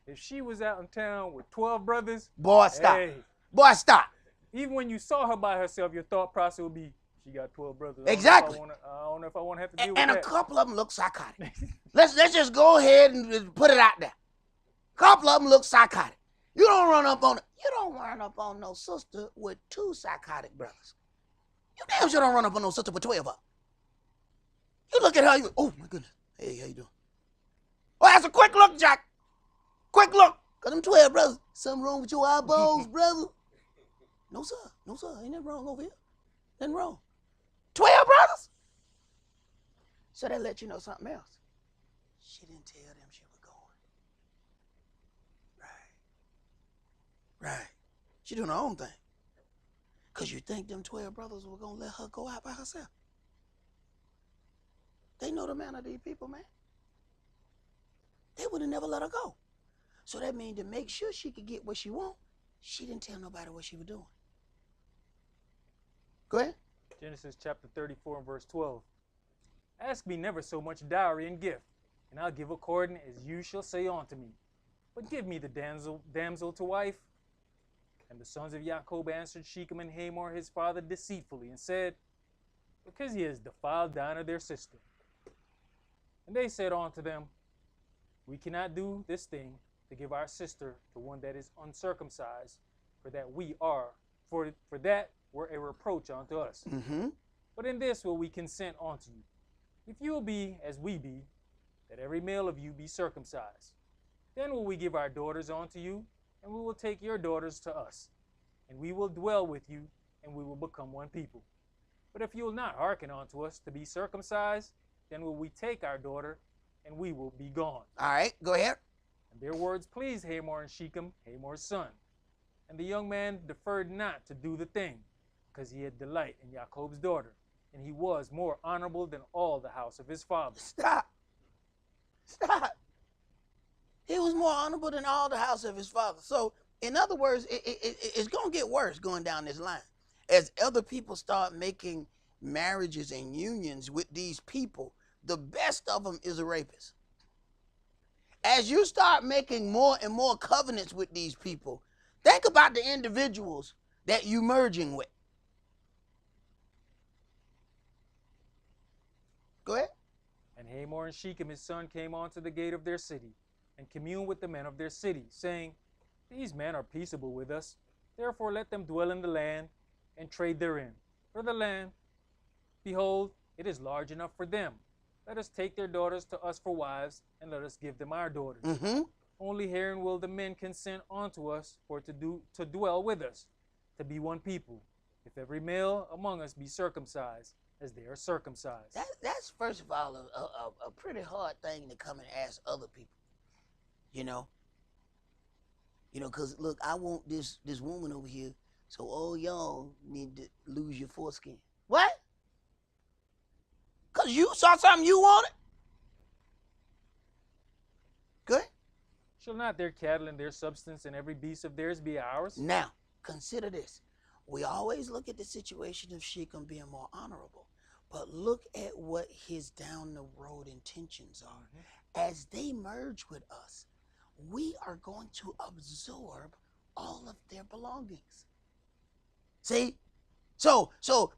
if she was out in town with 12 brothers, boy, stop. Hey, boy, stop. Even when you saw her by herself, your thought process would be, she got 12 brothers. Exactly. I don't know if I want to have to deal with that. And a couple of them look psychotic. let's just go ahead and put it out there. A couple of them look psychotic. You don't run up on no sister with 2 psychotic brothers. You damn sure don't run up on no sister with 12 of them. You look at her, you, oh my goodness. Hey, how you doing? Oh, that's a quick look, Jack. Quick look. Cause them 12 brothers, something wrong with your eyeballs, brother? No, sir. Ain't nothing wrong over here. Nothing wrong. 12 brothers? So that let you know something else. She didn't tell them she was going. Right. She doing her own thing. Because you think them 12 brothers were going to let her go out by herself? They know the manner of these people, man. They would have never let her go. So that means to make sure she could get what she want, she didn't tell nobody what she was doing. Go ahead. Genesis chapter 34 and verse 12. Ask me never so much dowry and gift, and I'll give according as you shall say unto me. But give me the damsel to wife. And the sons of Jacob answered Shechem and Hamor his father deceitfully, and said, Because he has defiled Dina their sister. And they said unto them, We cannot do this thing to give our sister to one that is uncircumcised, for that were a reproach unto us. Mm-hmm. But in this will we consent unto you, if you will be as we be, that every male of you be circumcised. Then will we give our daughters unto you, and we will take your daughters to us, and we will dwell with you, and we will become one people. But if you will not hearken unto us to be circumcised, then will we take our daughter, and we will be gone. All right, go ahead. And their words pleased Hamor and Shechem, Hamor's son. And the young man deferred not to do the thing, because he had delight in Jacob's daughter, and he was more honorable than all the house of his father. Stop. He was more honorable than all the house of his father. So, in other words, it's going to get worse going down this line. As other people start making marriages and unions with these people, the best of them is a rapist. As you start making more and more covenants with these people, think about the individuals that you're merging with. Go ahead. And Hamor and Shechem his son came unto the gate of their city, and communed with the men of their city, saying, These men are peaceable with us, therefore let them dwell in the land, and trade therein. For the land, behold, it is large enough for them. Let us take their daughters to us for wives, and let us give them our daughters. Mm-hmm. Only herein will the men consent unto us for to dwell with us, to be one people, if every male among us be circumcised, as they are circumcised. That's first of all a pretty hard thing to come and ask other people. You know, because look, I want this woman over here, so all y'all need to lose your foreskin. What? Because you saw something you wanted? Good. Shall not their cattle and their substance and every beast of theirs be ours? Now, consider this. We always look at the situation of Shechem being more honorable, but look at what his down the road intentions are. Mm-hmm. As they merge with us, we are going to absorb all of their belongings. See? So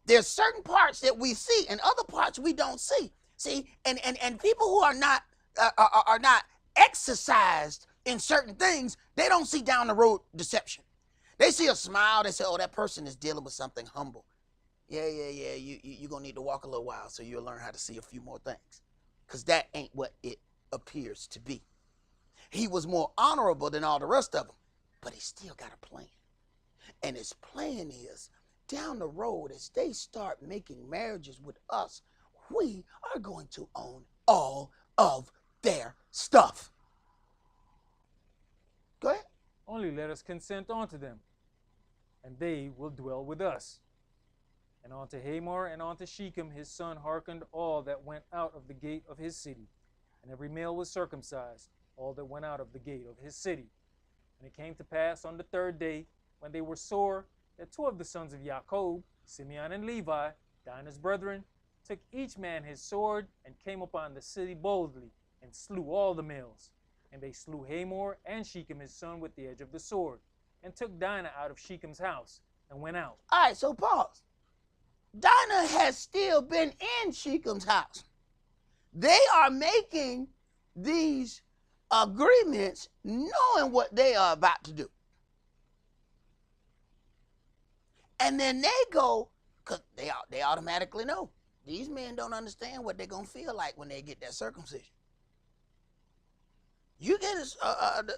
there's certain parts that we see and other parts we don't see. See? And people who are not exercised in certain things, they don't see down the road deception. They see a smile, they say, oh, that person is dealing with something humble. Yeah, you're going to need to walk a little while so you'll learn how to see a few more things. Because that ain't what it appears to be. He was more honorable than all the rest of them, but he still got a plan. And his plan is, down the road, as they start making marriages with us, we are going to own all of their stuff. Go ahead. Only let us consent unto them, and they will dwell with us. And unto Hamor and unto Shechem his son hearkened all that went out of the gate of his city, and every male was circumcised, all that went out of the gate of his city. And it came to pass on the third day, when they were sore, that two of the sons of Jacob, Simeon and Levi, Dina's brethren, took each man his sword, and came upon the city boldly, and slew all the males. And they slew Hamor and Shechem his son with the edge of the sword, and took Dina out of Shechem's house, and went out. All right, so pause. Dina has still been in Shechem's house. They are making these agreements knowing what they are about to do. And then they go, because they automatically know. These men don't understand what they're going to feel like when they get that circumcision. You get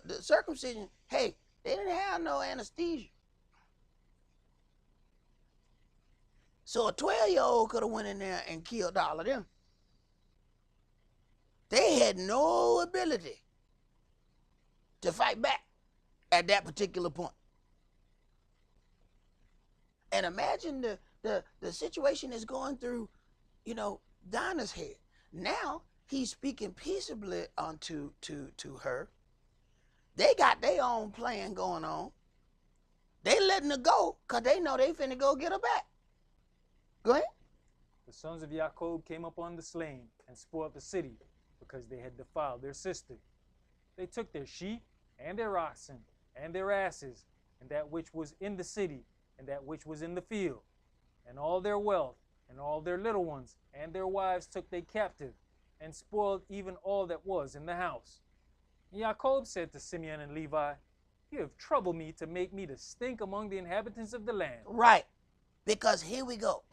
the circumcision, hey, they didn't have no anesthesia. So a 12-year-old could have went in there and killed all of them. They had no ability to fight back at that particular point. And imagine the situation is going through, Dina's head. Now he's speaking peaceably unto to her. They got their own plan going on. They letting her go because they know they finna go get her back. Go ahead. The sons of Jacob came upon the slain and spoiled the city, because they had defiled their sister. They took their sheep and their oxen and their asses, and that which was in the city and that which was in the field, and all their wealth, and all their little ones, and their wives took they captive, and spoiled even all that was in the house. And Jacob said to Simeon and Levi, you have troubled me to make me to stink among the inhabitants of the land. Right. Because here we go.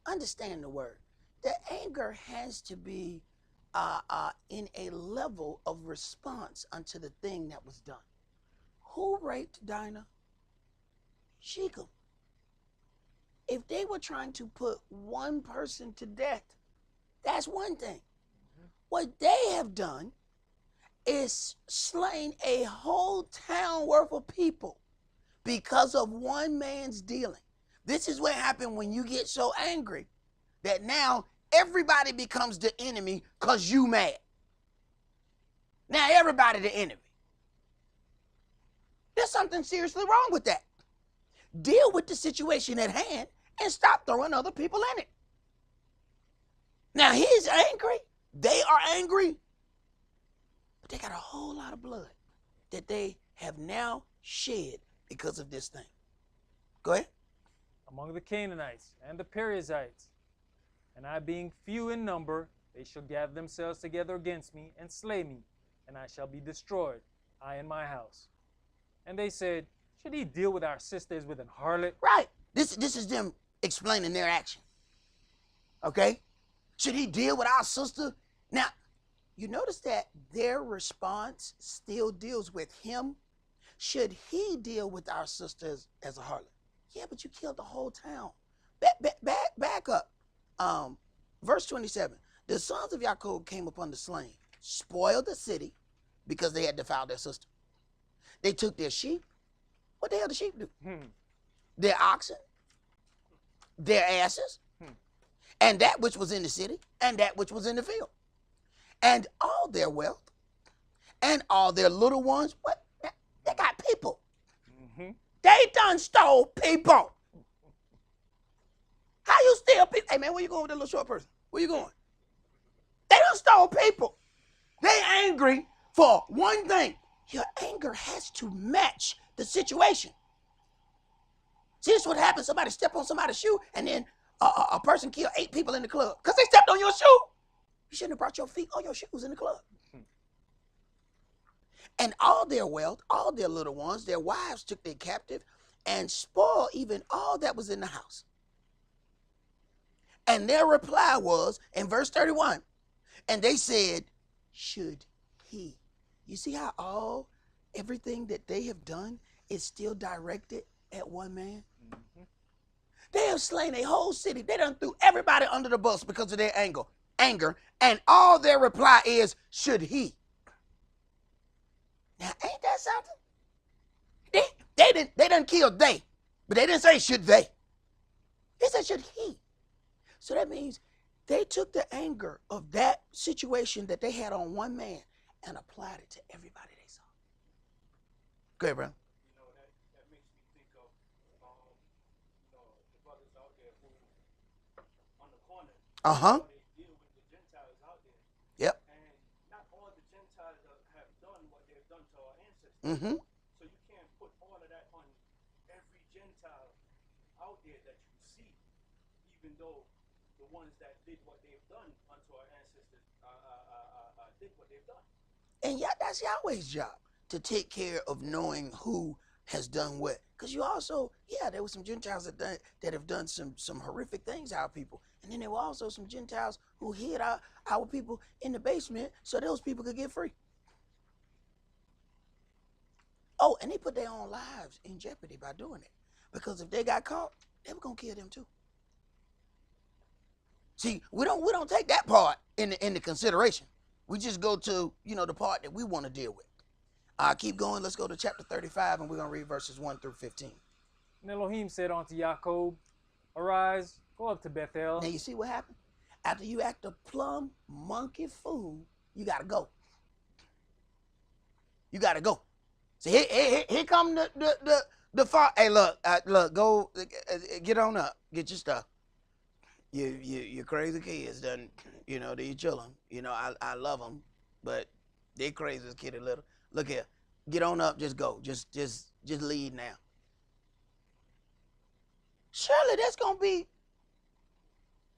Understand the word. The anger has to be in a level of response unto the thing that was done. Who raped Dina? Shechem. If they were trying to put one person to death, that's one thing. What they have done is slain a whole town worth of people because of one man's dealing. This is what happened when you get so angry that now everybody becomes the enemy because you mad. Now everybody the enemy. There's something seriously wrong with that. Deal with the situation at hand and stop throwing other people in it. Now he's angry. They are angry. But they got a whole lot of blood that they have now shed because of this thing. Go ahead. Among the Canaanites and the Perizzites, and I being few in number, they shall gather themselves together against me and slay me, and I shall be destroyed, I and my house. And they said, should he deal with our sisters with an harlot? Right. This is them explaining their action. Okay? Should he deal with our sister? Now, you notice that their response still deals with him. Should he deal with our sisters as a harlot? Yeah, but you killed the whole town. Back up. Verse 27. The sons of Jacob came upon the slain, spoiled the city because they had defiled their sister. They took their sheep. What the hell did sheep do? Their oxen, their asses, and that which was in the city, and that which was in the field, and all their wealth, and all their little ones. What? They got people. They done stole people. How you steal people? Hey man, where you going with that little short person? Where you going? They done stole people. They angry for one thing. Your anger has to match the situation. See, this is what happens. Somebody step on somebody's shoe, and then a person killed 8 people in the club because they stepped on your shoe. You shouldn't have brought your feet or your shoes in the club. And all their wealth, all their little ones, their wives took them captive and spoiled even all that was in the house. And their reply was, in verse 31, and they said, should he? You see how everything that they have done is still directed at one man? They have slain a whole city. They done threw everybody under the bus because of their anger. And all their reply is, should he? Now, ain't that something? They done killed they, but they didn't say should they. They said should he. So that means they took the anger of that situation that they had on one man and applied it to everybody they saw. Go ahead, bro. You know, that makes me think of, the brothers out there who, on the corner, they deal with the Gentiles out there. Yep. And not all the Gentiles have done what they've done to our ancestors. So you can't put all of that on every Gentile out there that you see, even though the ones that did what they've done unto our ancestors did what they've done. And yeah, that's Yahweh's job, to take care of knowing who has done what. Because you also, there were some Gentiles that have done some horrific things to our people. And then there were also some Gentiles who hid our people in the basement so those people could get free. Oh, and they put their own lives in jeopardy by doing it. Because if they got caught, they were going to kill them too. See, we don't take that part into consideration. We just go to, the part that we want to deal with. Keep going. Let's go to chapter 35, and we're going to read verses 1 through 15. And Elohim said unto Jacob, arise, go up to Bethel. Now, you see what happened? After you act a plumb monkey fool, you got to go. You got to go. See, here come the far. Hey, look, go, get on up. Get your stuff. You crazy kids done, these children, I love them, but they crazy as kid a little. Look here, get on up, just go, just lead now. Surely there's gonna be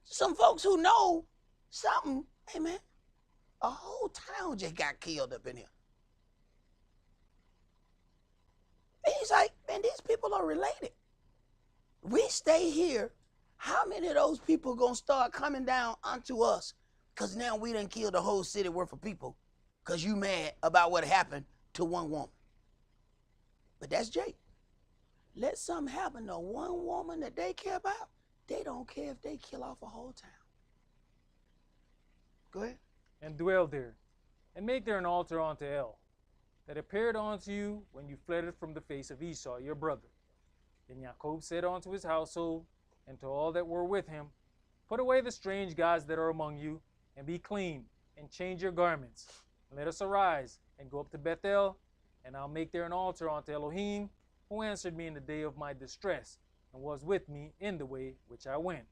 some folks who know something. Hey man, a whole town just got killed up in here. And he's like, man, these people are related. We stay here. How many of those people going to start coming down unto us? Because now we done killed the whole city worth of people because you mad about what happened to one woman. But that's Jake. Let something happen to one woman that they care about. They don't care if they kill off a whole town. Go ahead. And dwell there, and make there an altar unto El, that appeared unto you when you fled from the face of Esau, your brother. Then Jacob said unto his household, and to all that were with him, put away the strange gods that are among you, and be clean, and change your garments. And let us arise, and go up to Bethel, and I'll make there an altar unto Elohim, who answered me in the day of my distress, and was with me in the way which I went.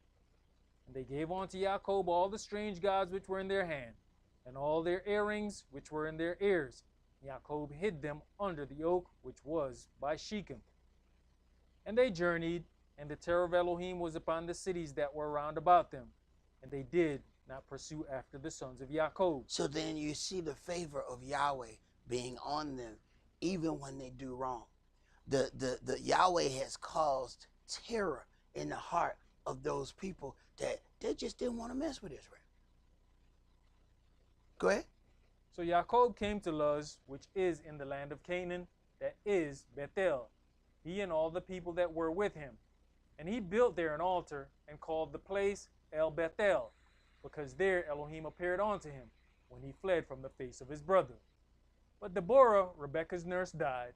And they gave unto Jacob all the strange gods which were in their hand, and all their earrings which were in their ears. Jacob hid them under the oak which was by Shechem. And they journeyed, and the terror of Elohim was upon the cities that were round about them, and they did not pursue after the sons of Jacob. So then you see the favor of Yahweh being on them, even when they do wrong. The Yahweh has caused terror in the heart of those people that they just didn't want to mess with Israel. Go ahead. So Jacob came to Luz, which is in the land of Canaan, that is Bethel, he and all the people that were with him. And he built there an altar, and called the place El Bethel, because there Elohim appeared unto him, when he fled from the face of his brother. But Deborah, Rebekah's nurse, died,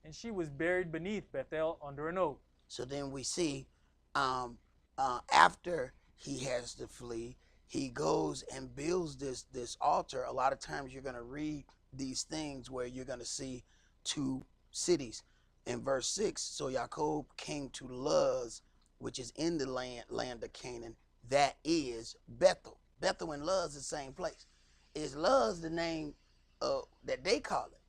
and she was buried beneath Bethel under an oak. So then we see after he has to flee, he goes and builds this altar. A lot of times you're going to read these things where you're going to see two cities. In verse 6, so Jacob came to Luz, which is in the land of Canaan, that is Bethel. Bethel and Luz is the same place. Is Luz the name that they call it?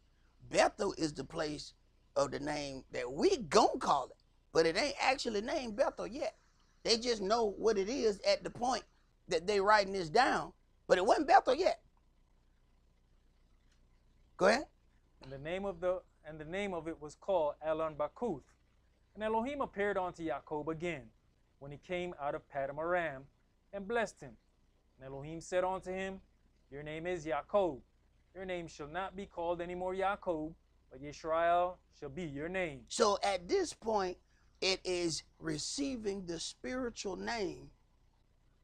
Bethel is the place of the name that we gon' call it, but it ain't actually named Bethel yet. They just know what it is at the point that they writing this down, but it wasn't Bethel yet. Go ahead. And the name of it was called Elon Bakuth. And Elohim appeared unto Jacob again, when he came out of Padam Aram, and blessed him. And Elohim said unto him, your name is Jacob. Your name shall not be called any more Jacob, but Yisrael shall be your name. So at this point, it is receiving the spiritual name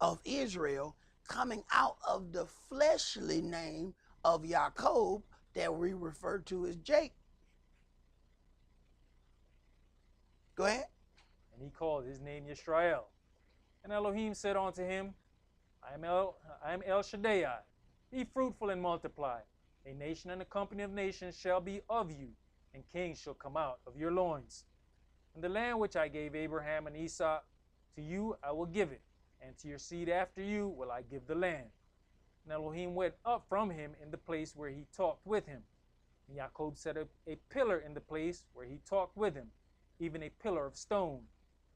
of Israel coming out of the fleshly name of Jacob that we refer to as Jake. Go ahead. And he called his name Yisrael. And Elohim said unto him, I am El Shaddai. Be fruitful and multiply. A nation and a company of nations shall be of you, and kings shall come out of your loins. And the land which I gave Abraham and Esau, to you I will give it, and to your seed after you will I give the land. And Elohim went up from him in the place where he talked with him. And Jacob set up a pillar in the place where he talked with him, even a pillar of stone.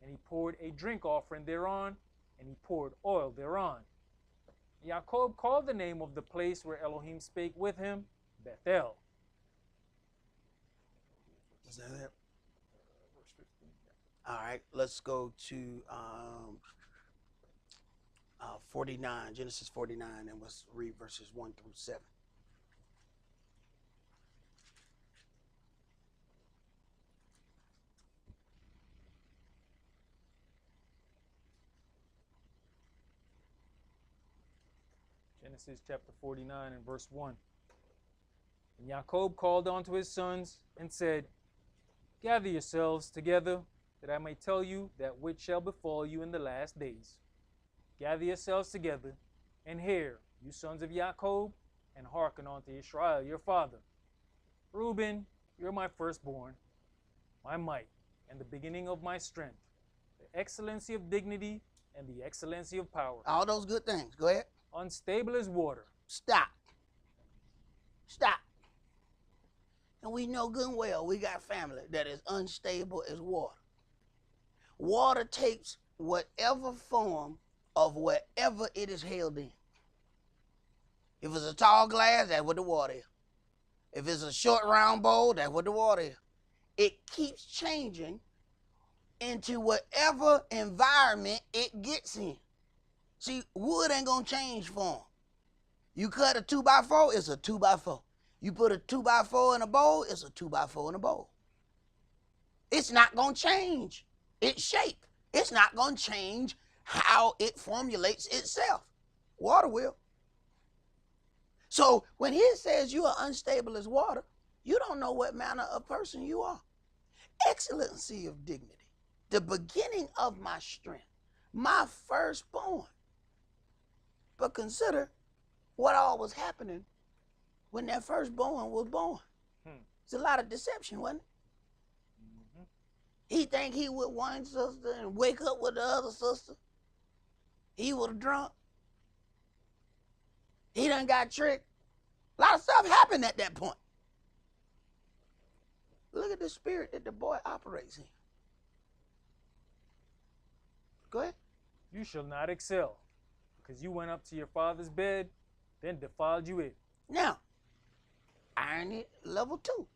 And he poured a drink offering thereon, and he poured oil thereon. Jacob called the name of the place where Elohim spake with him, Bethel. Is that it? Verse 15. All right, let's go to 49, Genesis 49, and let's read verses 1 through 7. Genesis chapter 49 and verse 1. And Jacob called unto his sons and said, gather yourselves together, that I may tell you that which shall befall you in the last days. Gather yourselves together, and hear, you sons of Jacob, and hearken unto Israel your father. Reuben, you're my firstborn, my might, and the beginning of my strength, the excellency of dignity, and the excellency of power. All those good things. Go ahead. Unstable as water. Stop. Stop. And we know good and well we got family that is unstable as water. Water takes whatever form of whatever it is held in. If it's a tall glass, that's what the water is. If it's a short round bowl, that's what the water is. it keeps changing into whatever environment it gets in. See, wood ain't gonna change for them. You cut a 2x4, it's a 2x4. You put a 2x4 in a bowl, it's a 2x4 in a bowl. It's not gonna change its shape. It's not gonna change how it formulates itself. Water will. So when he says you are unstable as water, you don't know what manner of person you are. Excellency of dignity, the beginning of my strength, my firstborn. But consider what all was happening when that firstborn was born. It's a lot of deception, wasn't it? He think he with one sister and wake up with the other sister. He was drunk. He done got tricked. A lot of stuff happened at that point. Look at the spirit that the boy operates in. Go ahead. You shall not excel, because you went up to your father's bed, then defiled you it. Now, irony level 2.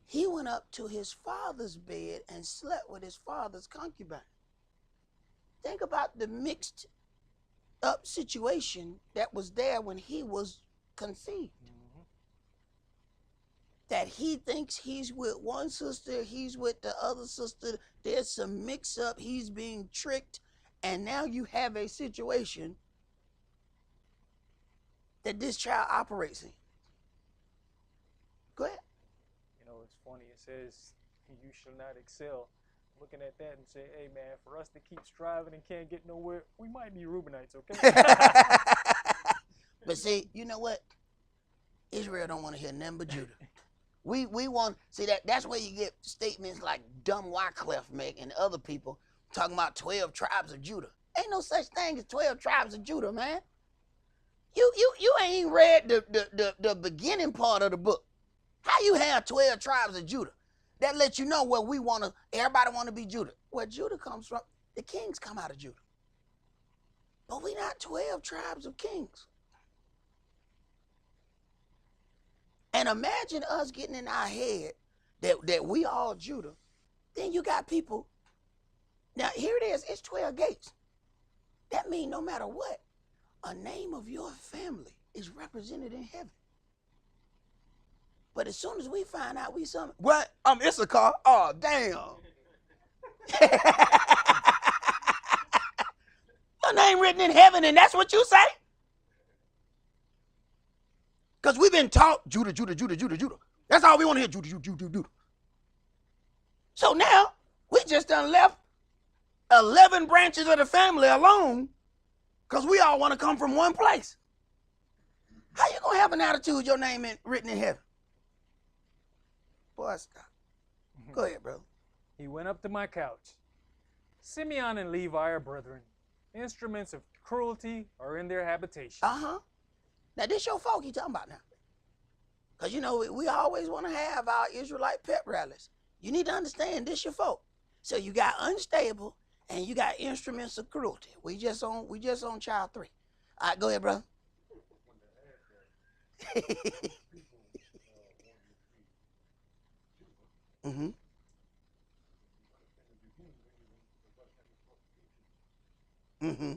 He went up to his father's bed and slept with his father's concubine. Think about the mixed up situation that was there when he was conceived. That he thinks he's with one sister, he's with the other sister, there's some mix up, he's being tricked, and now you have a situation that this child operates in. Go ahead. You know, it's funny, it says, you shall not excel. Looking at that and say, hey man, for us to keep striving and can't get nowhere, we might be Reubenites, okay? But see, you know what? Israel don't want to hear nothing but Judah. We want, see, that's where you get statements like dumb Wycliffe make and other people talking about 12 tribes of Judah. Ain't no such thing as 12 tribes of Judah, man. You ain't read the beginning part of the book. How you have 12 tribes of Judah? That lets you know where everybody want to be Judah. Where Judah comes from, the kings come out of Judah. But we not 12 tribes of kings. And imagine us getting in our head that we all Judah. Then you got people. Now here it is, it's 12 gates. That means no matter what, a name of your family is represented in heaven. But as soon as we find out we something, what? I'm Issachar. Oh, damn. Your name written in heaven, and that's what you say? Because we've been taught Judah, Judah, Judah, Judah, Judah. That's all we want to hear, Judah, Judah, Judah, Judah. So now, we just done left 11 branches of the family alone because we all want to come from one place. How you going to have an attitude your name written in heaven? Boy, stop. Go ahead, brother. He went up to my couch. Simeon and Levi are brethren. Instruments of cruelty are in their habitation. Now, this your folk he talking about now. Because, you know, we always want to have our Israelite pep rallies. You need to understand this your folk. So you got unstable and you got instruments of cruelty. We just on child 3. All right, go ahead, brother. Mm-hmm. Mm-hmm.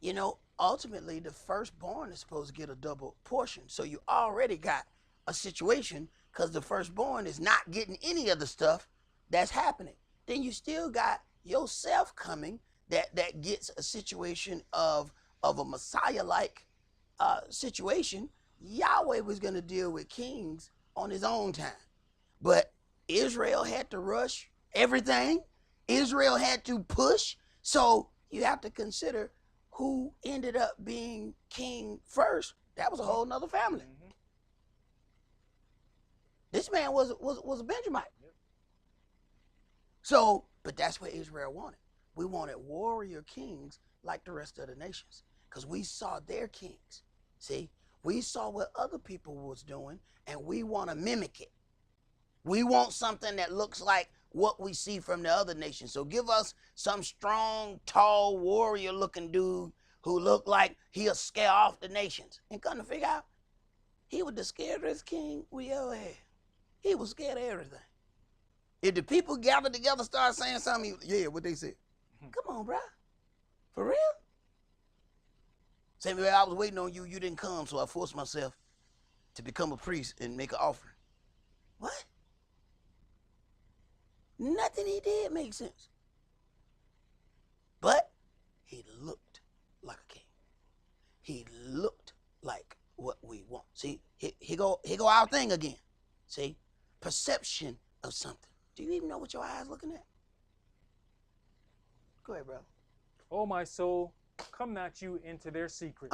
You know, ultimately, the firstborn is supposed to get a double portion. So you already got a situation because the firstborn is not getting any of the stuff that's happening. Then you still got yourself coming that gets a situation of a Messiah-like situation. Yahweh was going to deal with kings on his own time. But Israel had to rush everything. Israel had to push. So you have to consider who ended up being king first. That was a whole nother family. Mm-hmm. This man was a Benjamite. Yep. So, but that's what Israel wanted. We wanted warrior kings like the rest of the nations because we saw their kings. See, we saw what other people was doing and we want to mimic it. We want something that looks like what we see from the other nations. So give us some strong, tall, warrior-looking dude who looked like he'll scare off the nations. And come to figure out, he was the scariest king we ever had. He was scared of everything. If the people gathered together start saying something, yeah, what they said. Come on, bro. For real? Same way I was waiting on you, you didn't come, so I forced myself to become a priest and make an offering. What? Nothing he did made sense. But he looked like a king. He looked like what we want. See, here go our thing again. See, perception of something. Do you even know what your eyes looking at? Go ahead, bro. O my soul, come not you into their secret.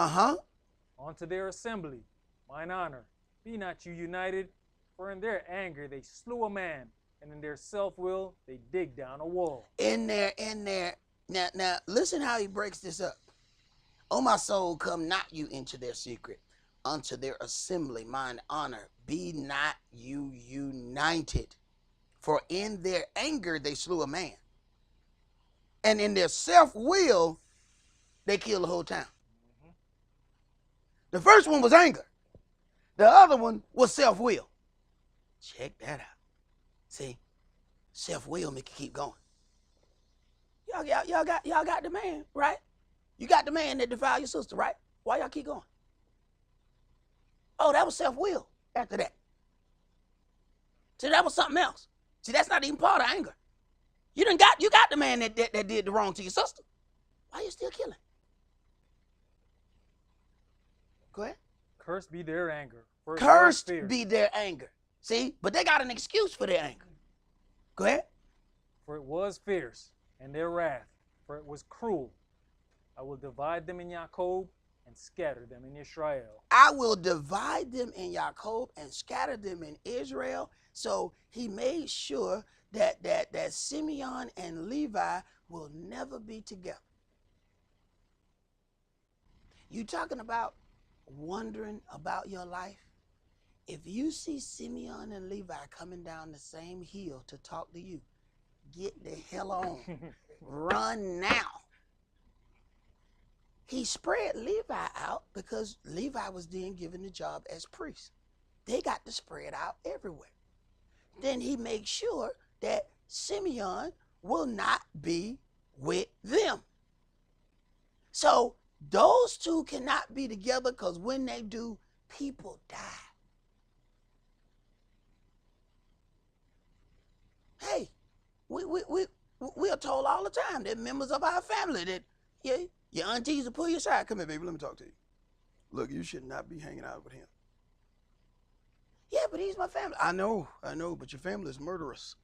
Onto their assembly, mine honor. Be not you united, for in their anger they slew a man, and in their self-will they dig down a wall. In there. Now, listen how he breaks this up. O my soul, come not you into their secret, unto their assembly, mine honor. Be not you united, for in their anger they slew a man, and in their self-will they killed the whole town. The first one was anger. The other one was self-will. Check that out. See, self-will make you keep going. Y'all got the man, right? You got the man that defiled your sister, right? Why y'all keep going? Oh, that was self-will after that. See, that was something else. See, that's not even part of anger. You got the man that did the wrong to your sister. Why you still killing? Go ahead. Cursed be their anger. For it was Cursed fierce. be their anger. See, but they got an excuse for their anger. Go ahead. For it was fierce, and their wrath, for it was cruel. I will divide them in Jacob and scatter them in Israel. I will divide them in Jacob and scatter them in Israel. So he made sure that Simeon and Levi will never be together. You talking about wondering about your life? If you see Simeon and Levi coming down the same hill to talk to you, get the hell on. Run now. He spread Levi out because Levi was then given the job as priest. They got to spread out everywhere. Then he makes sure that Simeon will not be with them. So those two cannot be together because when they do, people die. Hey, we are told all the time that members of our family that your aunties will pull you aside. Come here, baby, let me talk to you. Look, you should not be hanging out with him. Yeah, but he's my family. I know, but your family is murderous.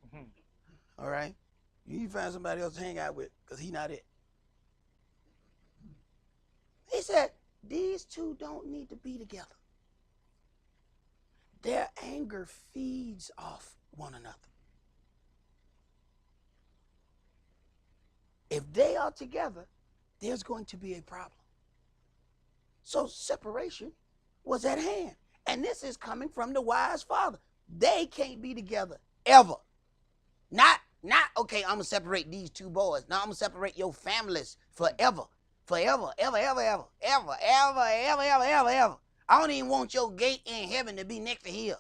All right? You need to find somebody else to hang out with because he's not it. He said, these two don't need to be together. Their anger feeds off one another. If they are together, there's going to be a problem. So separation was at hand. And this is coming from the wise father. They can't be together ever. Not okay, I'm going to separate these two boys. No, I'm going to separate your families forever. Forever, ever. I don't even want your gate in heaven to be next to here.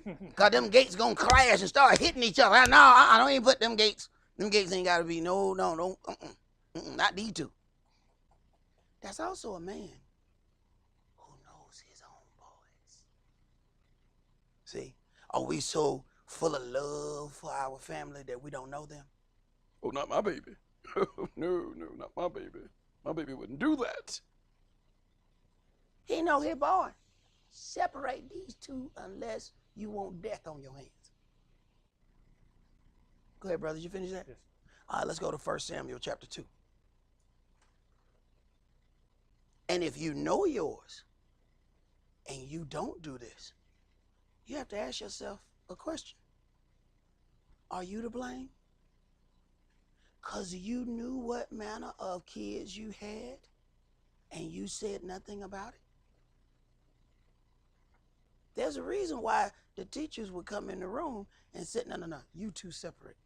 Because them gates going to crash and start hitting each other. No, I don't even put them gates. Them gates ain't got to be, no, not these two. That's also a man who knows his own boys. See, are we so full of love for our family that we don't know them? Oh, not my baby. No, not my baby. My baby wouldn't do that. He know his boy. Separate these two unless you want death on your hands. Go ahead, brothers. You finish that? Yes. All right, let's go to 1 Samuel chapter 2. And if you know yours and you don't do this, you have to ask yourself a question. Are you to blame? Because you knew what manner of kids you had and you said nothing about it? There's a reason why the teachers would come in the room and say, no, you two separate.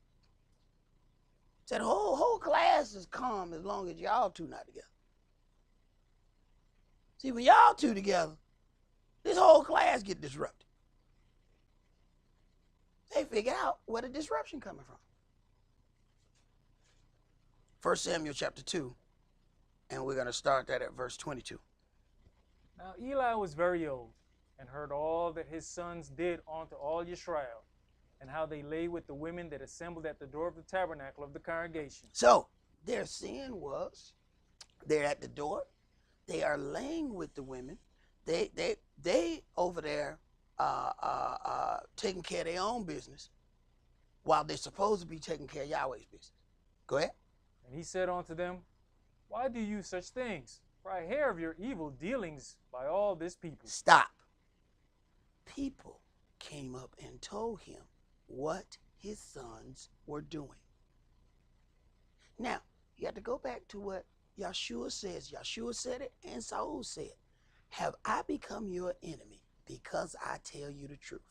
Said whole class is calm as long as y'all two not together. See, when y'all two together, this whole class get disrupted. They figure out where the disruption coming from. 1 Samuel chapter 2, and we're going to start that at verse 22. Now Eli was very old, and heard all that his sons did unto all Israel, and how they lay with the women that assembled at the door of the tabernacle of the congregation. So their sin was they're at the door. They are laying with the women. They over there taking care of their own business while they're supposed to be taking care of Yahweh's business. Go ahead. And he said unto them, Why do you such things? For I hear of your evil dealings by all this people. Stop. People came up and told him what his sons were doing. Now, you have to go back to what Yeshua says. Yeshua said it and Saul said, have I become your enemy because I tell you the truth?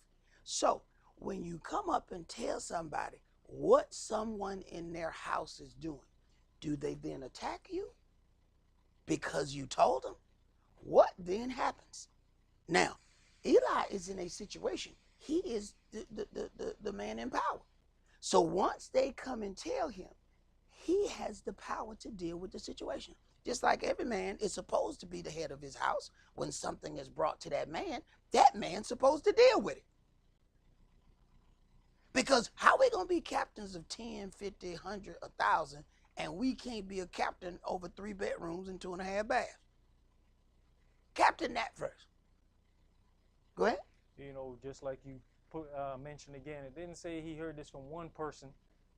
So when you come up and tell somebody what someone in their house is doing, do they then attack you because you told them? What then happens? Now, Eli is in a situation. He is the man in power. So once they come and tell him, he has the power to deal with the situation. Just like every man is supposed to be the head of his house. When something is brought to that man's supposed to deal with it. Because how are we going to be captains of 10, 50, 100, 1,000, and we can't be a captain over 3 bedrooms and 2.5 baths? Captain that first. Go ahead. You know, just like you mentioned again, it didn't say he heard this from one person.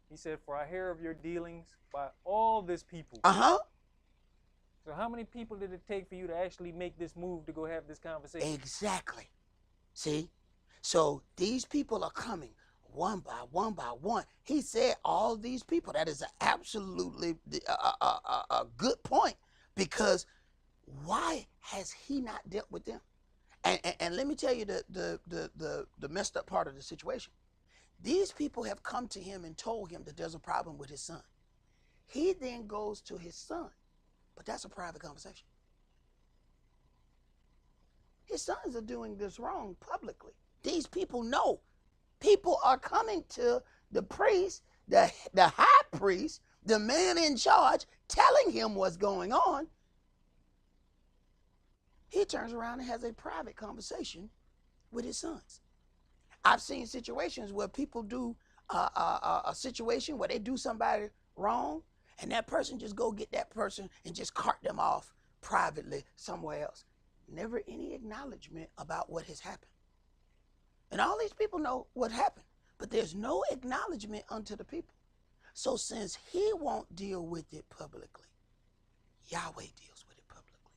He said, For I hear of your dealings by all this people. Uh-huh. So how many people did it take for you to actually make this move to go have this conversation? Exactly. See? So these people are coming one by one by one. He said all these people. That is absolutely a good point, because why has he not dealt with them? And let me tell you the messed up part of the situation. These people have come to him and told him that there's a problem with his son. He then goes to his son, but that's a private conversation. His sons are doing this wrong publicly. These people know. People are coming to the priest, the high priest, the man in charge, telling him what's going on. He turns around and has a private conversation with his sons. I've seen situations where people do a situation where they do somebody wrong, and that person just go get that person and just cart them off privately somewhere else. Never any acknowledgement about what has happened. And all these people know what happened, but there's no acknowledgement unto the people. So since he won't deal with it publicly, Yahweh deals with it publicly.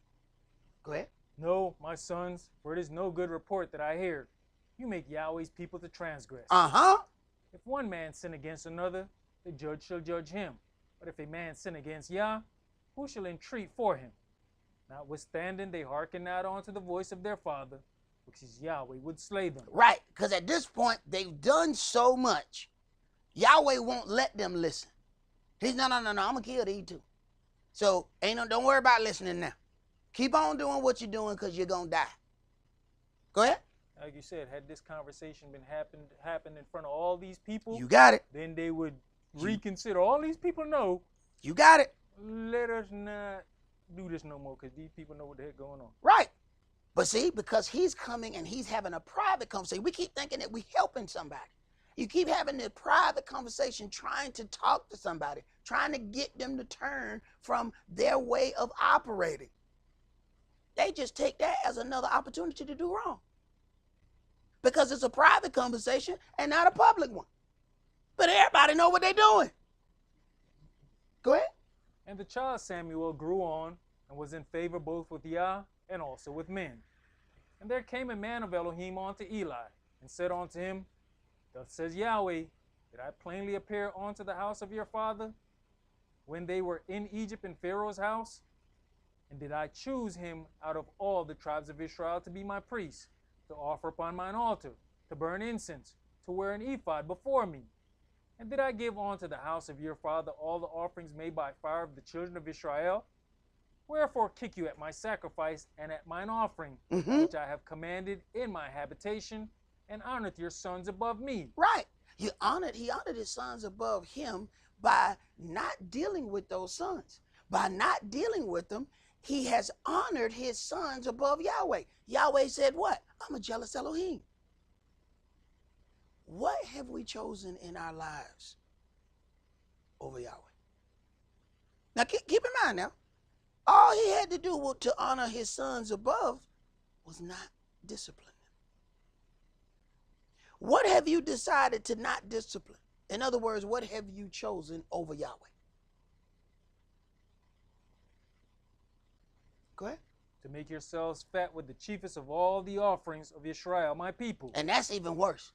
Go ahead. No, my sons, for it is no good report that I hear. You make Yahweh's people to transgress. Uh-huh. If one man sin against another, the judge shall judge him. But if a man sin against Yah, who shall entreat for him? Notwithstanding, they hearken not unto the voice of their father, because Yahweh would slay them. Right, because at this point, they've done so much. Yahweh won't let them listen. He's, no, I'm going to kill these two. So, don't worry about listening now. Keep on doing what you're doing, because you're going to die. Go ahead. Like you said, had this conversation been happened in front of all these people, You got it. then they would reconsider. All these people know, You got it. let us not do this no more, because these people know what the heck going on. Right. But see, because he's coming and he's having a private conversation, we keep thinking that we're helping somebody. You keep having this private conversation, trying to talk to somebody, trying to get them to turn from their way of operating. They just take that as another opportunity to do wrong. Because it's a private conversation and not a public one. But everybody know what they're doing. Go ahead. And the child Samuel grew on and was in favor both with Yah and also with men. And there came a man of Elohim unto Eli, and said unto him, Thus says Yahweh, did I plainly appear unto the house of your father, when they were in Egypt in Pharaoh's house? And did I choose him out of all the tribes of Israel to be my priest, to offer upon mine altar, to burn incense, to wear an ephod before me? And did I give unto the house of your father all the offerings made by fire of the children of Israel? Wherefore kick you at my sacrifice and at mine offering, Mhm. which I have commanded in my habitation, and honored your sons above me? Right. He honored his sons above him by not dealing with those sons. By not dealing with them, he has honored his sons above Yahweh. Yahweh said what? I'm a jealous Elohim. What have we chosen in our lives over Yahweh? Now keep in mind now, all he had to do to honor his sons above was not discipline them. What have you decided to not discipline? In other words, what have you chosen over Yahweh? Go ahead. To make yourselves fat with the chiefest of all the offerings of Israel, my people. And that's even worse,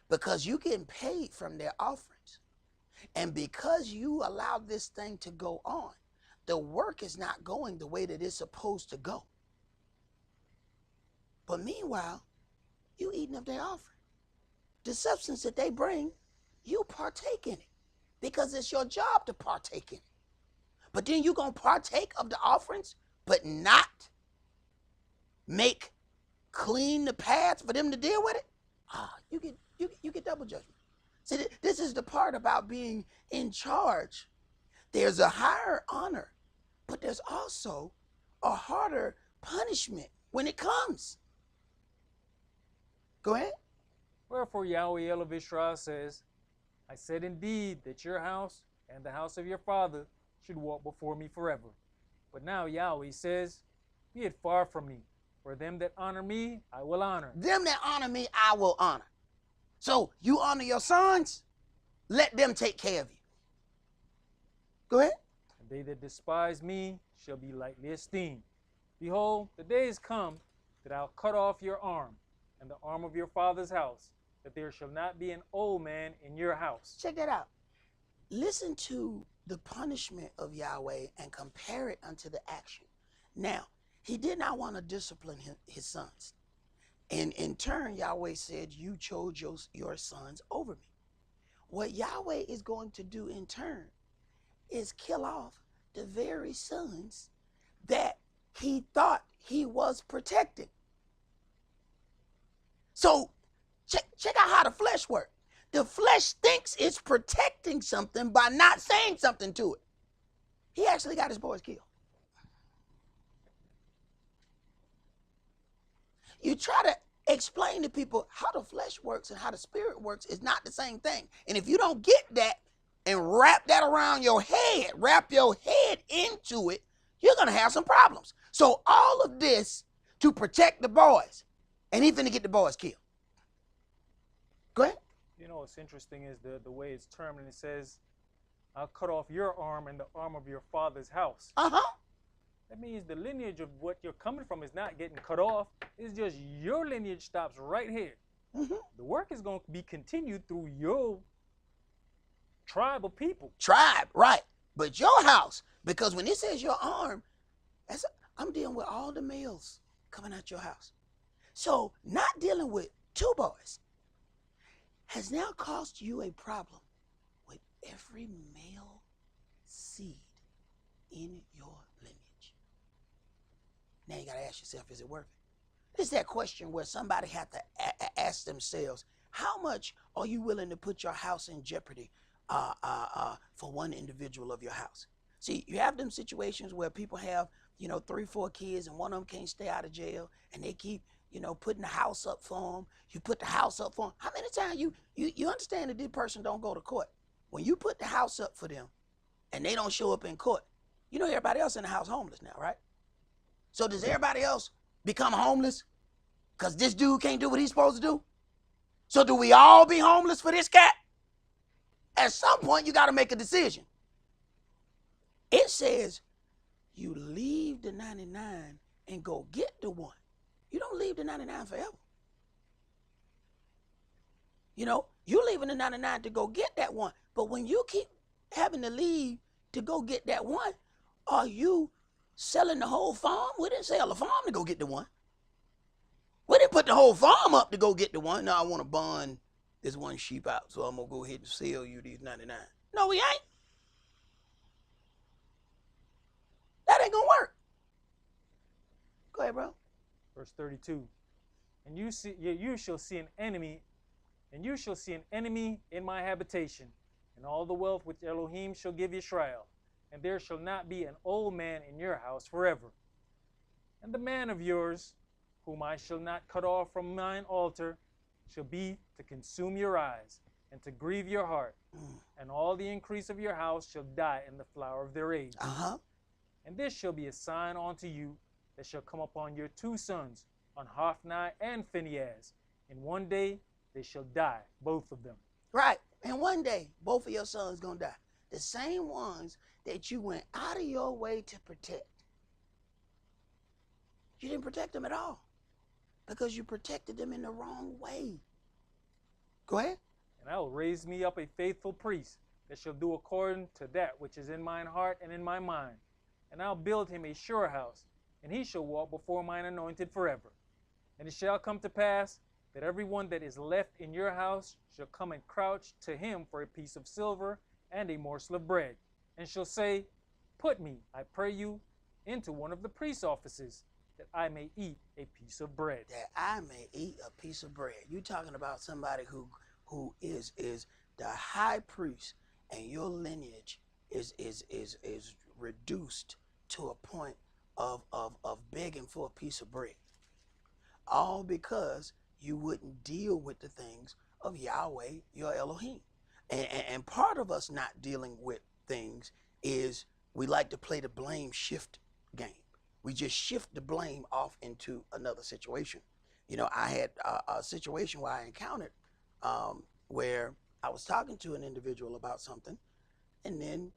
because you're getting paid from their offerings. And because you allow this thing to go on, the work is not going the way that it's supposed to go. But meanwhile, you eating up their offering. The substance that they bring, you partake in it, because it's your job to partake in it. But then you're going to partake of the offerings, but not make clean the path for them to deal with it. You get double judgment. See, this is the part about being in charge. There's a higher honor, but there's also a harder punishment when it comes. Go ahead. Wherefore Yahweh El of Israel says, I said indeed that your house and the house of your father should walk before me forever. But now Yahweh says, be it far from me. For them that honor me, I will honor. Them that honor me, I will honor. So you honor your sons, let them take care of you. Go ahead. And they that despise me shall be lightly esteemed. Behold, the days come that I'll cut off your arm and the arm of your father's house, that there shall not be an old man in your house. Check that out. Listen to the punishment of Yahweh and compare it unto the action. Now, he did not want to discipline his sons. And in turn, Yahweh said, you chose your sons over me. What Yahweh is going to do in turn is kill off the very sons that he thought he was protecting. So check out how the flesh works. The flesh thinks it's protecting something by not saying something to it. He actually got his boys killed. You try to explain to people how the flesh works and how the spirit works is not the same thing. And if you don't get that and wrap that around your head, wrap your head into it, you're going to have some problems. So all of this to protect the boys, and he's going to get the boys killed. Go ahead. You know what's interesting is the way it's termed, and it says, I'll cut off your arm and the arm of your father's house. That means the lineage of what you're coming from is not getting cut off. It's just your lineage stops right here. The work is going to be continued through your tribe of people. Tribe, right. But your house, because when it says your arm, I'm dealing with all the males coming out your house. So not dealing with two boys has now caused you a problem with every male seed in your lineage. Now you got to ask yourself, is it worth it? It's that question where somebody had to ask themselves, how much are you willing to put your house in jeopardy for one individual of your house? See, you have them situations where people have, 3, 4 kids, and one of them can't stay out of jail, and they keep, putting the house up for them. You put the house up for them. How many times you understand that this person don't go to court? When you put the house up for them, and they don't show up in court, everybody else in the house homeless now, right? So does everybody else become homeless because this dude can't do what he's supposed to do? So do we all be homeless for this cat? At some point, you got to make a decision. It says you leave the 99 and go get the one. You don't leave the 99 forever. You're leaving the 99 to go get that one. But when you keep having to leave to go get that one, are you selling the whole farm? We didn't sell the farm to go get the one. We didn't put the whole farm up to go get the one. Now I want to bond this one sheep out, so I'm going to go ahead and sell you these 99. No, we ain't. That ain't going to work. ahead, bro. Verse 32. And you shall see an enemy, and you shall see an enemy in my habitation, and all the wealth which Elohim shall give Israel, and there shall not be an old man in your house forever. And the man of yours, whom I shall not cut off from mine altar, shall be to consume your eyes, and to grieve your heart, and all the increase of your house shall die in the flower of their age. And this shall be a sign unto you that shall come upon your 2 sons, on Hophni and Phinehas. In one day they shall die, both of them. Right. And one day, both of your sons going to die. The same ones that you went out of your way to protect. You didn't protect them at all because you protected them in the wrong way. Go ahead. And I will raise me up a faithful priest that shall do according to that which is in mine heart and in my mind. And I'll build him a sure house, and he shall walk before mine anointed forever. And it shall come to pass that everyone that is left in your house shall come and crouch to him for a piece of silver and a morsel of bread, and shall say, Put me, I pray you, into one of the priest's offices, that I may eat a piece of bread. That I may eat a piece of bread. You're talking about somebody who is the high priest, and your lineage is reduced to a point of begging for a piece of bread. All because you wouldn't deal with the things of Yahweh, your Elohim. And part of us not dealing with things is we like to play the blame shift game. We just shift the blame off into another situation. You know, I had a situation where I encountered where I was talking to an individual about something, and then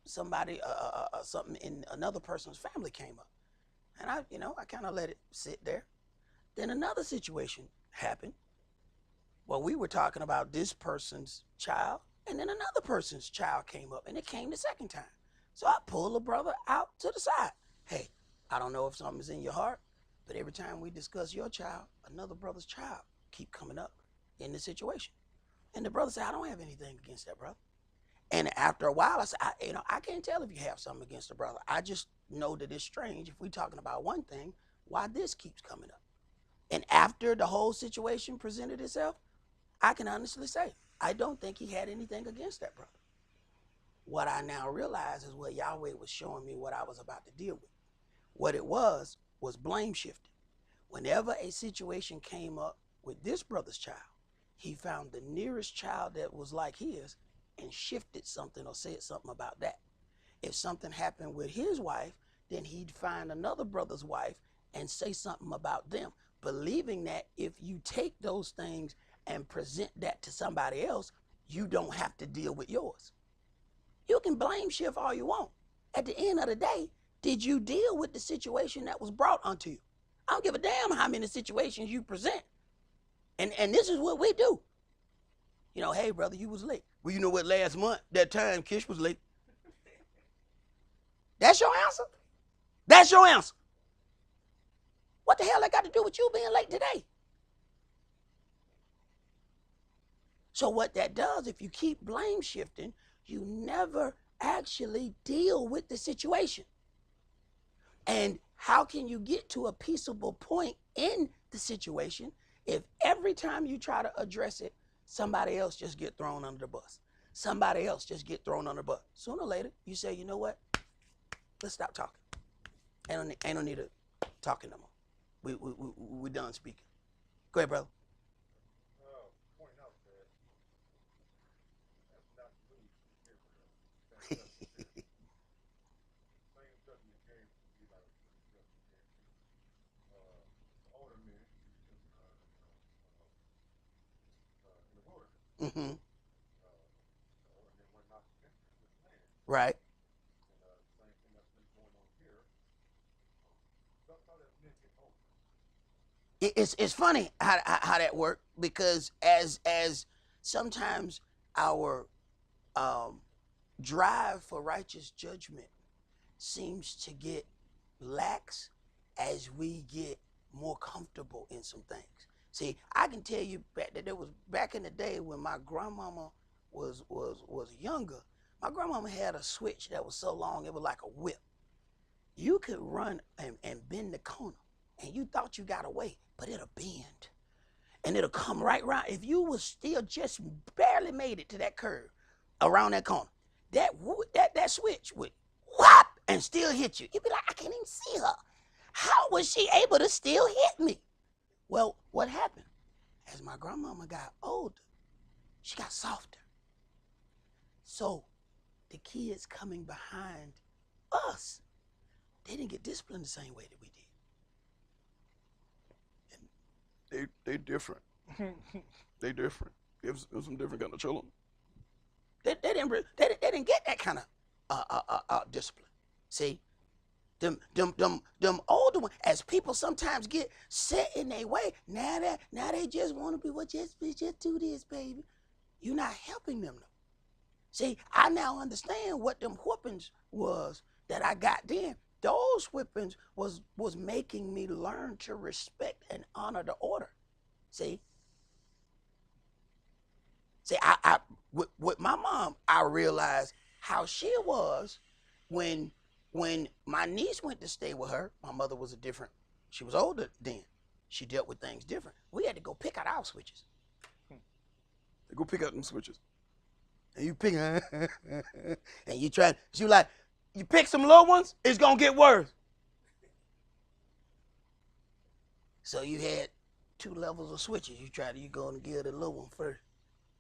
something in another person's family came up. And I kind of let it sit there. Then another situation happened. Well, we were talking about this person's child, and then another person's child came up, and it came the second time. So I pulled the brother out to the side. Hey, I don't know if something's in your heart, but every time we discuss your child, another brother's child keep coming up in the situation. And the brother said, I don't have anything against that brother. And after a while, I said, I can't tell if you have something against the brother. I just know that it's strange if we're talking about one thing, why this keeps coming up. And after the whole situation presented itself, I can honestly say, I don't think he had anything against that brother. What I now realize is what Yahweh was showing me what I was about to deal with. What it was blame shifting. Whenever a situation came up with this brother's child, he found the nearest child that was like his and shifted something or said something about that. If something happened with his wife, then he'd find another brother's wife and say something about them, believing that if you take those things and present that to somebody else, you don't have to deal with yours. You can blame shift all you want. At the end of the day, did you deal with the situation that was brought unto you? I don't give a damn how many situations you present. And this is what we do. You know, hey, brother, you was late. Well, you know what, last month, that time, Kish was late. That's your answer? That's your answer. What the hell that got to do with you being late today? So what that does, if you keep blame shifting, you never actually deal with the situation. And how can you get to a peaceable point in the situation if every time you try to address it, somebody else just get thrown under the bus? Somebody else just get thrown under the bus. Sooner or later, you say, you know what? Let's stop talking. Ain't no need of talking no more. We done speaking. Go ahead, brother. Mm-hmm. Right. It's funny how that worked, because as sometimes our drive for righteous judgment seems to get lax as we get more comfortable in some things. See, I can tell you that there was back in the day when my grandmama was younger. My grandmama had a switch that was so long it was like a whip. you could run and bend the corner, and you thought you got away, but it'll bend. And it'll come right around. If you was still just barely made it to that curve around that corner, that switch would whop and still hit you. You'd be like, I can't even see her. How was she able to still hit me? Well, what happened? As my grandmama got older, she got softer. So the kids coming behind us, they didn't get disciplined the same way that we did. They different. They different. There's some different kind of children. They didn't get that kind of discipline. See, them older ones, as people sometimes get set in their way, now they just want to be, well, just do this, baby. You're not helping them though. See, I now understand what them whoopings was that I got then. Those whippings was making me learn to respect and honor the order. See, I with my mom, I realized how she was when my niece went to stay with her. My mother was she was older then. She dealt with things different. We had to go pick out our switches. They go pick out them switches. And you pick, and you try, she was like, you pick some little ones, it's gonna get worse. So you had 2 levels of switches. You go and give the little one first.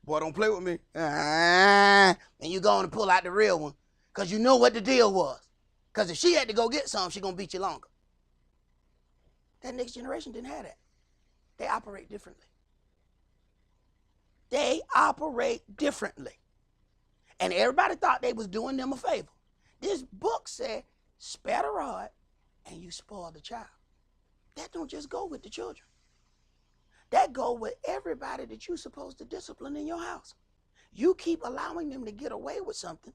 Boy, don't play with me. And you go and pull out the real one, because you know what the deal was. Because if she had to go get some, she gonna beat you longer. That next generation didn't have that. They operate differently. They operate differently. And everybody thought they was doing them a favor. This book said, spare the rod and you spoil the child. That don't just go with the children. That go with everybody that you're supposed to discipline in your house. You keep allowing them to get away with something,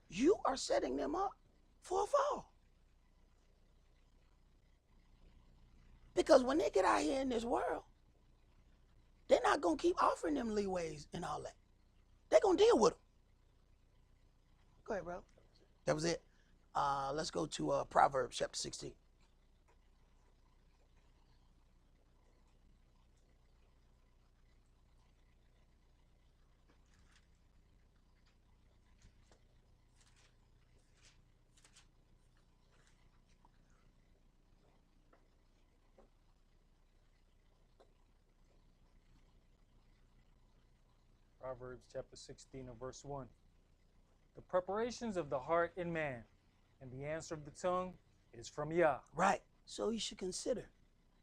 you are setting them up for a fall. Because when they get out here in this world, they're not going to keep offering them leeways and all that. They're going to deal with them. Go ahead, bro. That was it. Let's go to Proverbs chapter 16. Proverbs chapter 16 and verse 1. The preparations of the heart in man, and the answer of the tongue is from Yah. Right. So you should consider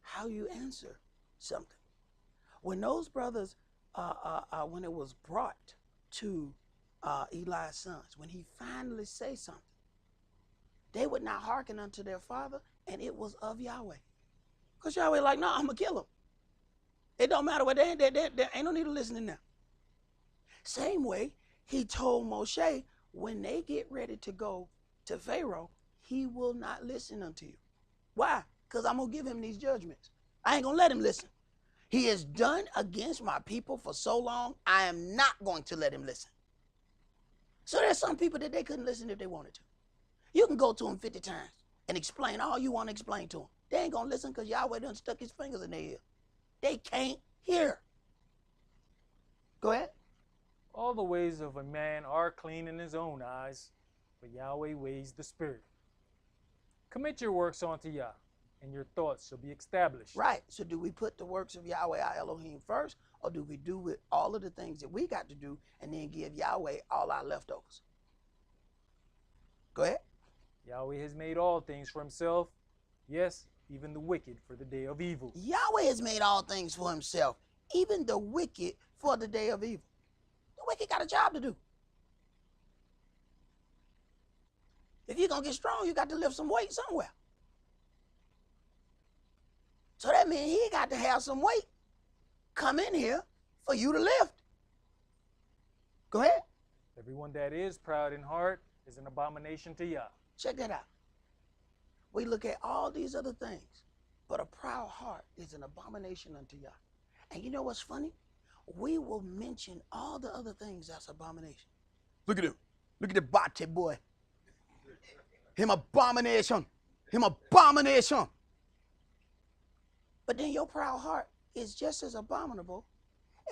how you answer something. When those brothers, when it was brought to Eli's sons, when he finally say something, they would not hearken unto their father, and it was of Yahweh. Because Yahweh like, no, I'm going to kill them. It don't matter what they ain't no need to listen to them. Same way, he told Moshe, when they get ready to go to Pharaoh, he will not listen unto you. Why? Because I'm going to give him these judgments. I ain't going to let him listen. He has done against my people for so long, I am not going to let him listen. So there's some people that they couldn't listen if they wanted to. You can go to them 50 times and explain all you want to explain to them. They ain't going to listen because Yahweh done stuck his fingers in their ear. They can't hear. Go ahead. All the ways of a man are clean in his own eyes, but Yahweh weighs the spirit. Commit your works unto Yah, and your thoughts shall be established. Right. So do we put the works of Yahweh our Elohim first, or do we do with all of the things that we got to do and then give Yahweh all our leftovers? Go ahead. Yahweh has made all things for himself, yes, even the wicked for the day of evil. Yahweh has made all things for himself, even the wicked for the day of evil. The wicked got a job to do. If you're going to get strong, you got to lift some weight somewhere. So that means he got to have some weight come in here for you to lift. Go ahead. Everyone that is proud in heart is an abomination to Yah. Check that out. We look at all these other things, but a proud heart is an abomination unto Yah. And you know what's funny? We will mention all the other things that's abomination. Look at him. Look at the bate boy. Him abomination. Him abomination. But then your proud heart is just as abominable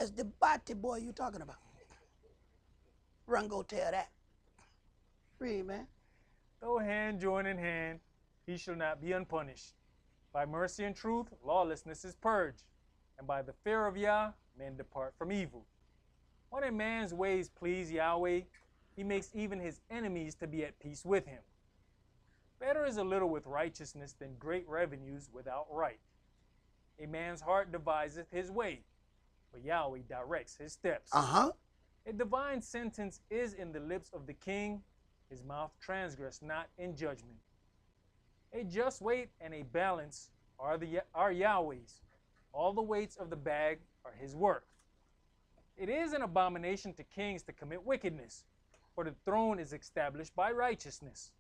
as the body boy you talking about. Run, go tell that. Read, man. Though hand join in hand, he shall not be unpunished. By mercy and truth, lawlessness is purged, and by the fear of Yah, men depart from evil. When a man's ways please Yahweh, he makes even his enemies to be at peace with him. Better is a little with righteousness than great revenues without right. A man's heart deviseth his way, but Yahweh directs his steps. Uh-huh. A divine sentence is in the lips of the king, his mouth transgressed not in judgment. A just weight and a balance are Yahweh's. All the weights of the bag are his work. It is an abomination to kings to commit wickedness, for the throne is established by righteousness.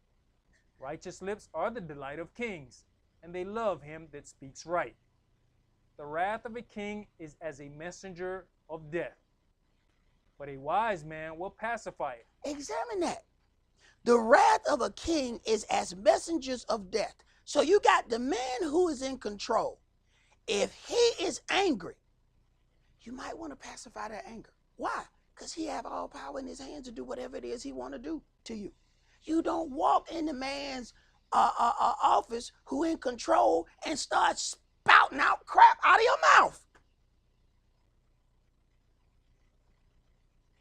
Righteous lips are the delight of kings, and they love him that speaks right. The wrath of a king is as a messenger of death, but a wise man will pacify it. Examine that. The wrath of a king is as messengers of death. So you got the man who is in control. If he is angry, you might want to pacify that anger. Why? Because he have all power in his hands to do whatever it is he want to do to you. You don't walk in the man's office who in control and start spouting out crap out of your mouth.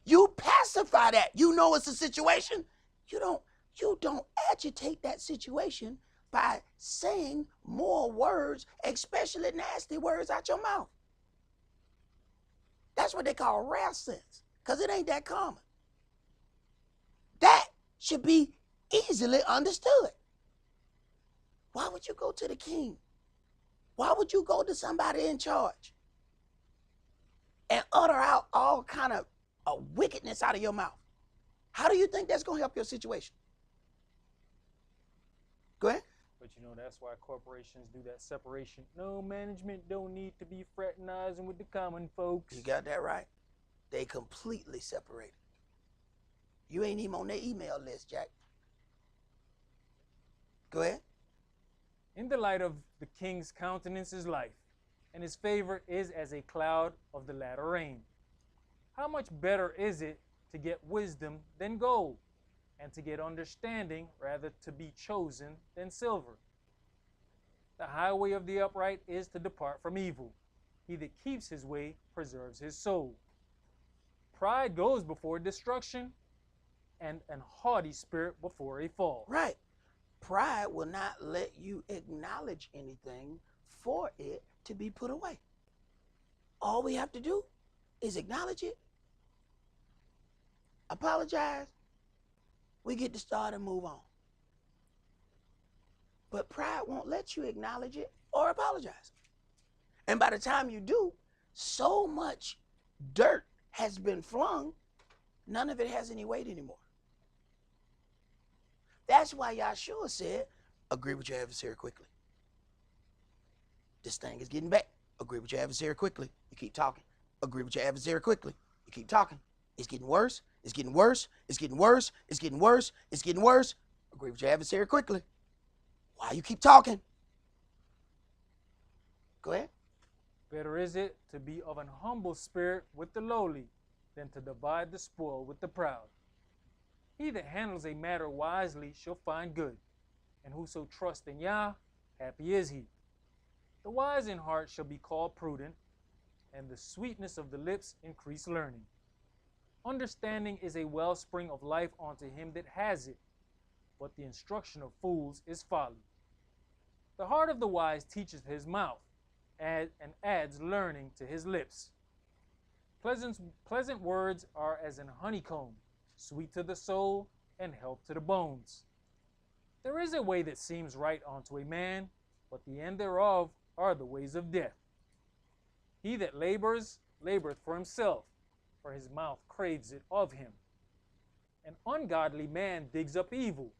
You pacify that. You know it's a situation. You don't agitate that situation by saying more words, especially nasty words out your mouth. That's what they call wrath sense, because it ain't that common. That should be easily understood. Why would you go to the king? Why would you go to somebody in charge and utter out all kind of wickedness out of your mouth? How do you think that's going to help your situation? Go ahead. But you know, that's why corporations do that separation. No, management don't need to be fraternizing with the common folks. You got that right. They completely separated. You ain't even on their email list, Jack. Go ahead. In the light of the king's countenance is life, and his favor is as a cloud of the latter rain. How much better is it to get wisdom than gold, and to get understanding rather to be chosen than silver? The highway of the upright is to depart from evil. He that keeps his way preserves his soul. Pride goes before destruction, and an haughty spirit before a fall. Right. Pride will not let you acknowledge anything for it to be put away. All we have to do is acknowledge it, apologize, we get to start and move on. But pride won't let you acknowledge it or apologize. And by the time you do, so much dirt has been flung, none of it has any weight anymore. That's why Yahshua said, agree with your adversary quickly. This thing is getting bad. Agree with your adversary quickly. You keep talking. Agree with your adversary quickly. You keep talking. It's getting worse. It's getting worse. It's getting worse. It's getting worse. It's getting worse. Agree with your adversary quickly. Why you keep talking? Go ahead. Better is it to be of an humble spirit with the lowly than to divide the spoil with the proud. He that handles a matter wisely shall find good, and whoso trusts in Yah, happy is he. The wise in heart shall be called prudent, and the sweetness of the lips increase learning. Understanding is a wellspring of life unto him that has it, but the instruction of fools is folly. The heart of the wise teacheth his mouth, and adds learning to his lips. Pleasant words are as an honeycomb, sweet to the soul and health to the bones. There is a way that seems right unto a man, but the end thereof are the ways of death. He that labors, laboreth for himself, for his mouth craves it of him. An ungodly man digs up evil,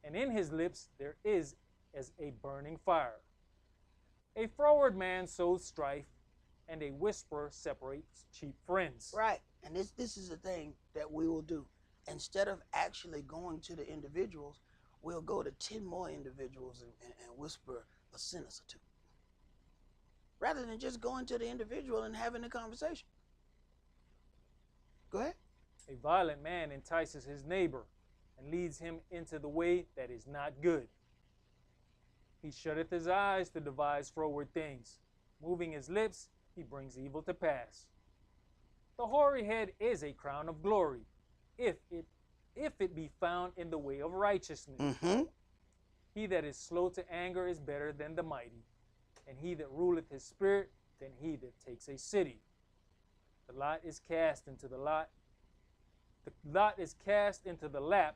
and in his lips there is as a burning fire. A froward man sows strife, and a whisperer separates cheap friends. Right. And this is the thing that we will do. Instead of actually going to the individuals, we'll go to 10 more individuals and whisper a sentence or two, rather than just going to the individual and having a conversation. Go ahead. A violent man entices his neighbor and leads him into the way that is not good. He shutteth his eyes to devise froward things. Moving his lips, he brings evil to pass. The hoary head is a crown of glory, if it be found in the way of righteousness. Mm-hmm. He that is slow to anger is better than the mighty, and he that ruleth his spirit than he that takes a city. The lot is cast into the lap,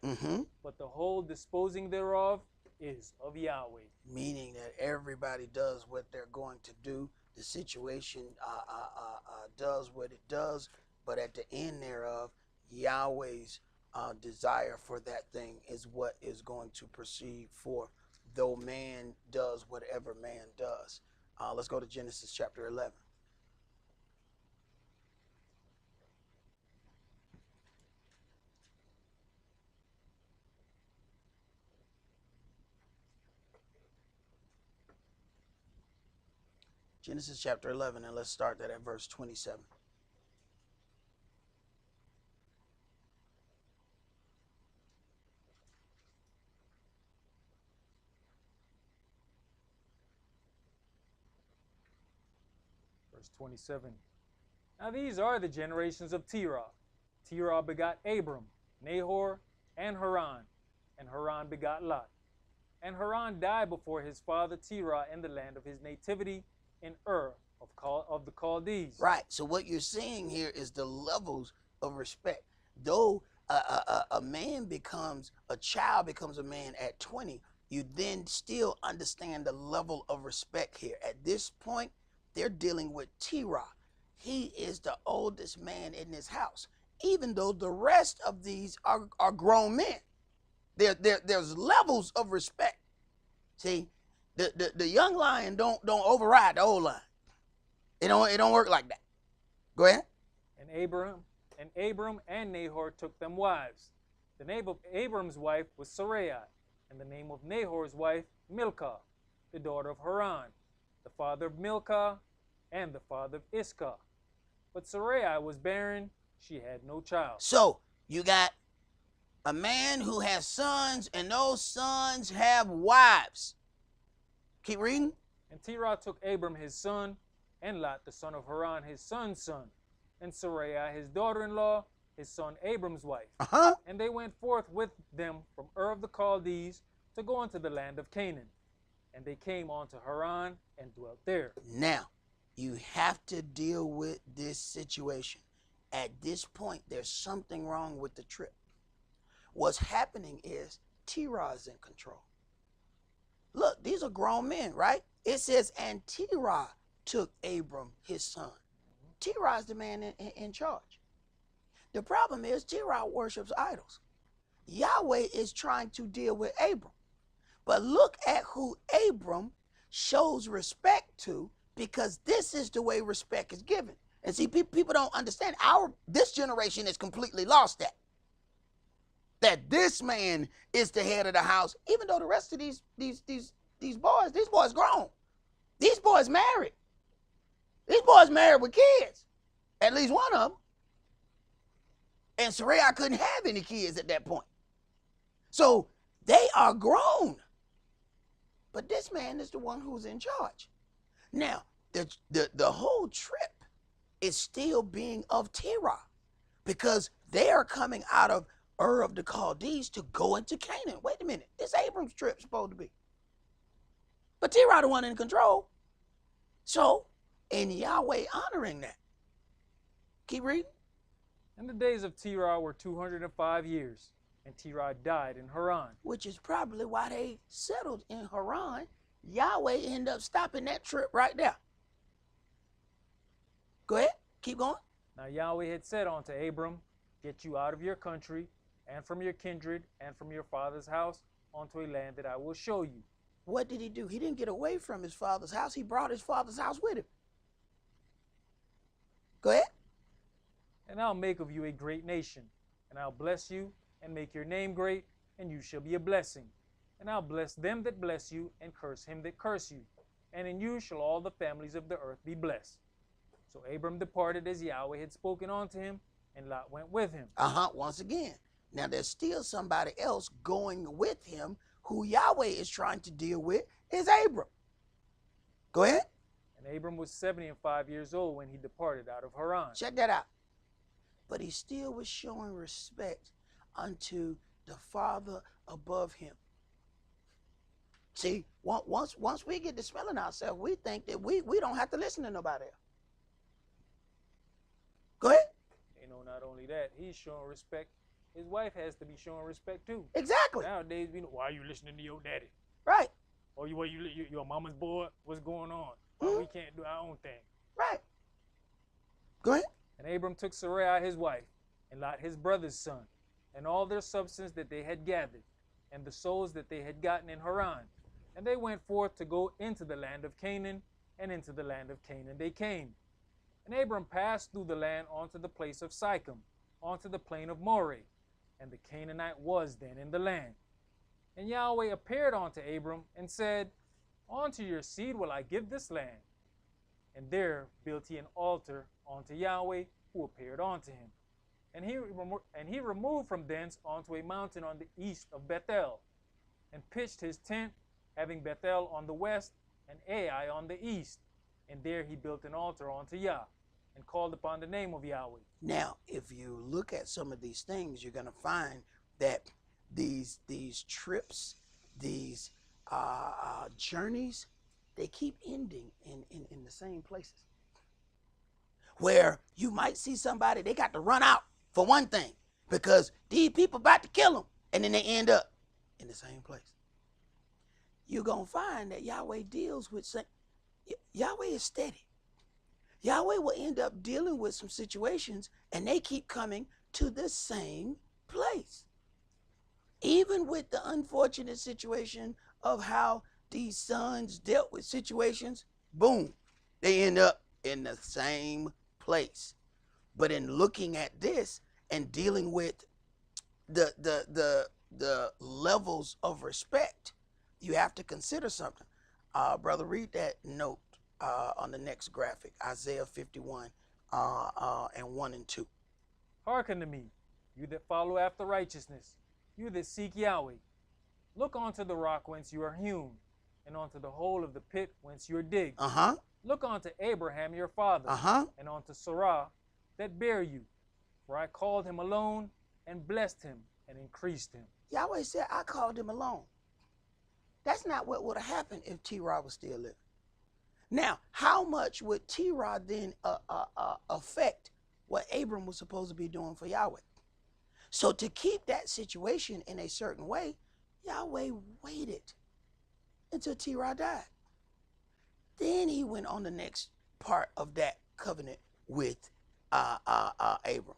Mm-hmm. but the whole disposing thereof is of Yahweh. Meaning that everybody does what they're going to do. The situation does what it does, but at the end thereof, Yahweh's desire for that thing is what is going to proceed forth, though man does whatever man does. Let's go to Genesis chapter 11. Genesis chapter 11, and let's start that at verse 27. Verse 27. Now these are the generations of Terah. Terah begot Abram, Nahor, and Haran. And Haran begot Lot. And Haran died before his father Terah in the land of his nativity, in Ur of the Chaldees. Right. So what you're seeing here is the levels of respect. Though a child becomes a man at 20, you then still understand the level of respect here. At this point, they're dealing with Terah. He is the oldest man in this house, even though the rest of these are grown men. There's levels of respect. See, the young lion don't override the old lion. It don't work like that. Go ahead. And Abram and Nahor took them wives. The name of Abram's wife was Sarai, and the name of Nahor's wife Milcah, the daughter of Haran, the father of Milcah, and the father of Iscah. But Sarai was barren; she had no child. So you got a man who has sons, and those sons have wives. Keep reading. And Terah took Abram his son, and Lot the son of Haran his son's son, and Sarai his daughter-in-law, his son Abram's wife. And they went forth with them from Ur of the Chaldees to go into the land of Canaan. And they came on to Haran and dwelt there. Now, you have to deal with this situation. At this point, there's something wrong with the trip. What's happening is Terah is in control. Look, these are grown men, right? It says, and Terah took Abram, his son. Terah is the man in charge. The problem is Terah worships idols. Yahweh is trying to deal with Abram. But look at who Abram shows respect to, because this is the way respect is given. And see, people don't understand. This generation is completely lost that this man is the head of the house, even though the rest of these boys grown. These boys married. These boys married with kids. At least one of them. And Sarai couldn't have any kids at that point. So they are grown. But this man is the one who's in charge. Now, the whole trip is still being of Terah, because they are coming out of Ur of the Chaldees to go into Canaan. Wait a minute. It's Abram's trip supposed to be. But Terah the one in control. So, and Yahweh honoring that. Keep reading. And the days of Terah were 205 years, and Terah died in Haran. Which is probably why they settled in Haran. Yahweh ended up stopping that trip right there. Go ahead. Keep going. Now Yahweh had said unto Abram, get you out of your country, and from your kindred, and from your father's house, unto a land that I will show you. What did he do? He didn't get away from his father's house. He brought his father's house with him. Go ahead. And I'll make of you a great nation, and I'll bless you, and make your name great, and you shall be a blessing. And I'll bless them that bless you, and curse him that curse you. And in you shall all the families of the earth be blessed. So Abram departed as Yahweh had spoken unto him, and Lot went with him. Once again. Now there's still somebody else going with him who Yahweh is trying to deal with is Abram. Go ahead. And Abram was 75 years old when he departed out of Haran. Check that out. But he still was showing respect unto the Father above him. See, once we get to smelling ourselves, we think that we don't have to listen to nobody else. Go ahead. You know, not only that, he's showing respect. His wife has to be showing respect too. Exactly. Nowadays, we know, why are you listening to your daddy? Right. Or your mama's boy? What's going on? Why we can't do our own thing? Right. Go ahead. And Abram took Sarai his wife, and Lot his brother's son, and all their substance that they had gathered, and the souls that they had gotten in Haran. And they went forth to go into the land of Canaan, and into the land of Canaan they came. And Abram passed through the land unto the place of Sychem, unto the plain of Moreh, and the Canaanite was then in the land. And Yahweh appeared unto Abram, and said, Unto your seed will I give this land. And there built he an altar unto Yahweh, who appeared unto him. And he removed from thence unto a mountain on the east of Bethel, and pitched his tent, having Bethel on the west, and Ai on the east. And there he built an altar unto Yah, and called upon the name of Yahweh. Now, if you look at some of these things, you're going to find that these trips, these journeys, they keep ending in the same places. Where you might see somebody, they got to run out for one thing, because these people about to kill them, and then they end up in the same place. You're going to find that Yahweh deals with, Yahweh is steady. Yahweh will end up dealing with some situations, and they keep coming to the same place. Even with the unfortunate situation of how these sons dealt with situations, boom, they end up in the same place. But in looking at this and dealing with the levels of respect, you have to consider something. Brother, read that note on the next graphic, Isaiah 51 and 1 and 2. Hearken to me, you that follow after righteousness, you that seek Yahweh. Look unto the rock whence you are hewn, and unto the hole of the pit whence you are digged. Look unto Abraham your father, and unto Sarah that bare you. For I called him alone, and blessed him, and increased him. Yahweh said, I called him alone. That's not what would have happened if T-Rod was still living. Now, how much would T-Rod then affect what Abram was supposed to be doing for Yahweh? So to keep that situation in a certain way, Yahweh waited until T-Rod died. Then he went on the next part of that covenant with Abram.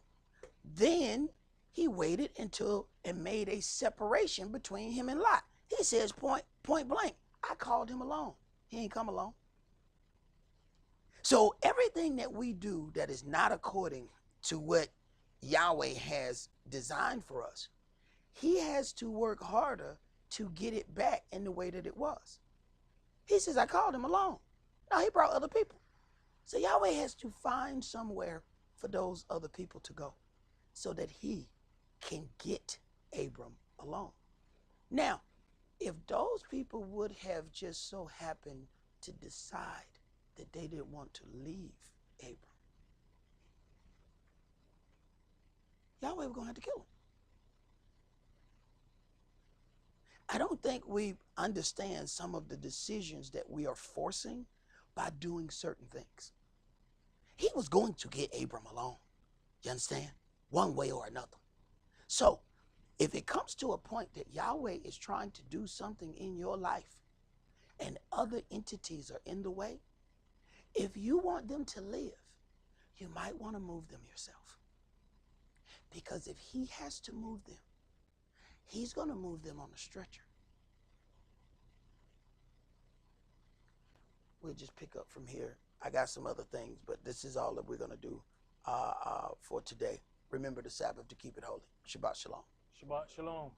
Then he waited until and made a separation between him and Lot. He says point blank, I called him alone. He ain't come alone. So everything that we do that is not according to what Yahweh has designed for us, he has to work harder to get it back in the way that it was. He says, I called him alone. No, he brought other people. So Yahweh has to find somewhere for those other people to go so that he can get Abram alone. Now, if those people would have just so happened to decide that they didn't want to leave Abram, Yahweh was going to have to kill him. I don't think we understand some of the decisions that we are forcing by doing certain things. He was going to get Abram alone. You understand? One way or another. So, if it comes to a point that Yahweh is trying to do something in your life and other entities are in the way, if you want them to live, you might want to move them yourself. Because if he has to move them, he's going to move them on a stretcher. We'll just pick up from here. I got some other things, but this is all that we're going to do for today. Remember the Sabbath to keep it holy. Shabbat shalom. Shabbat shalom.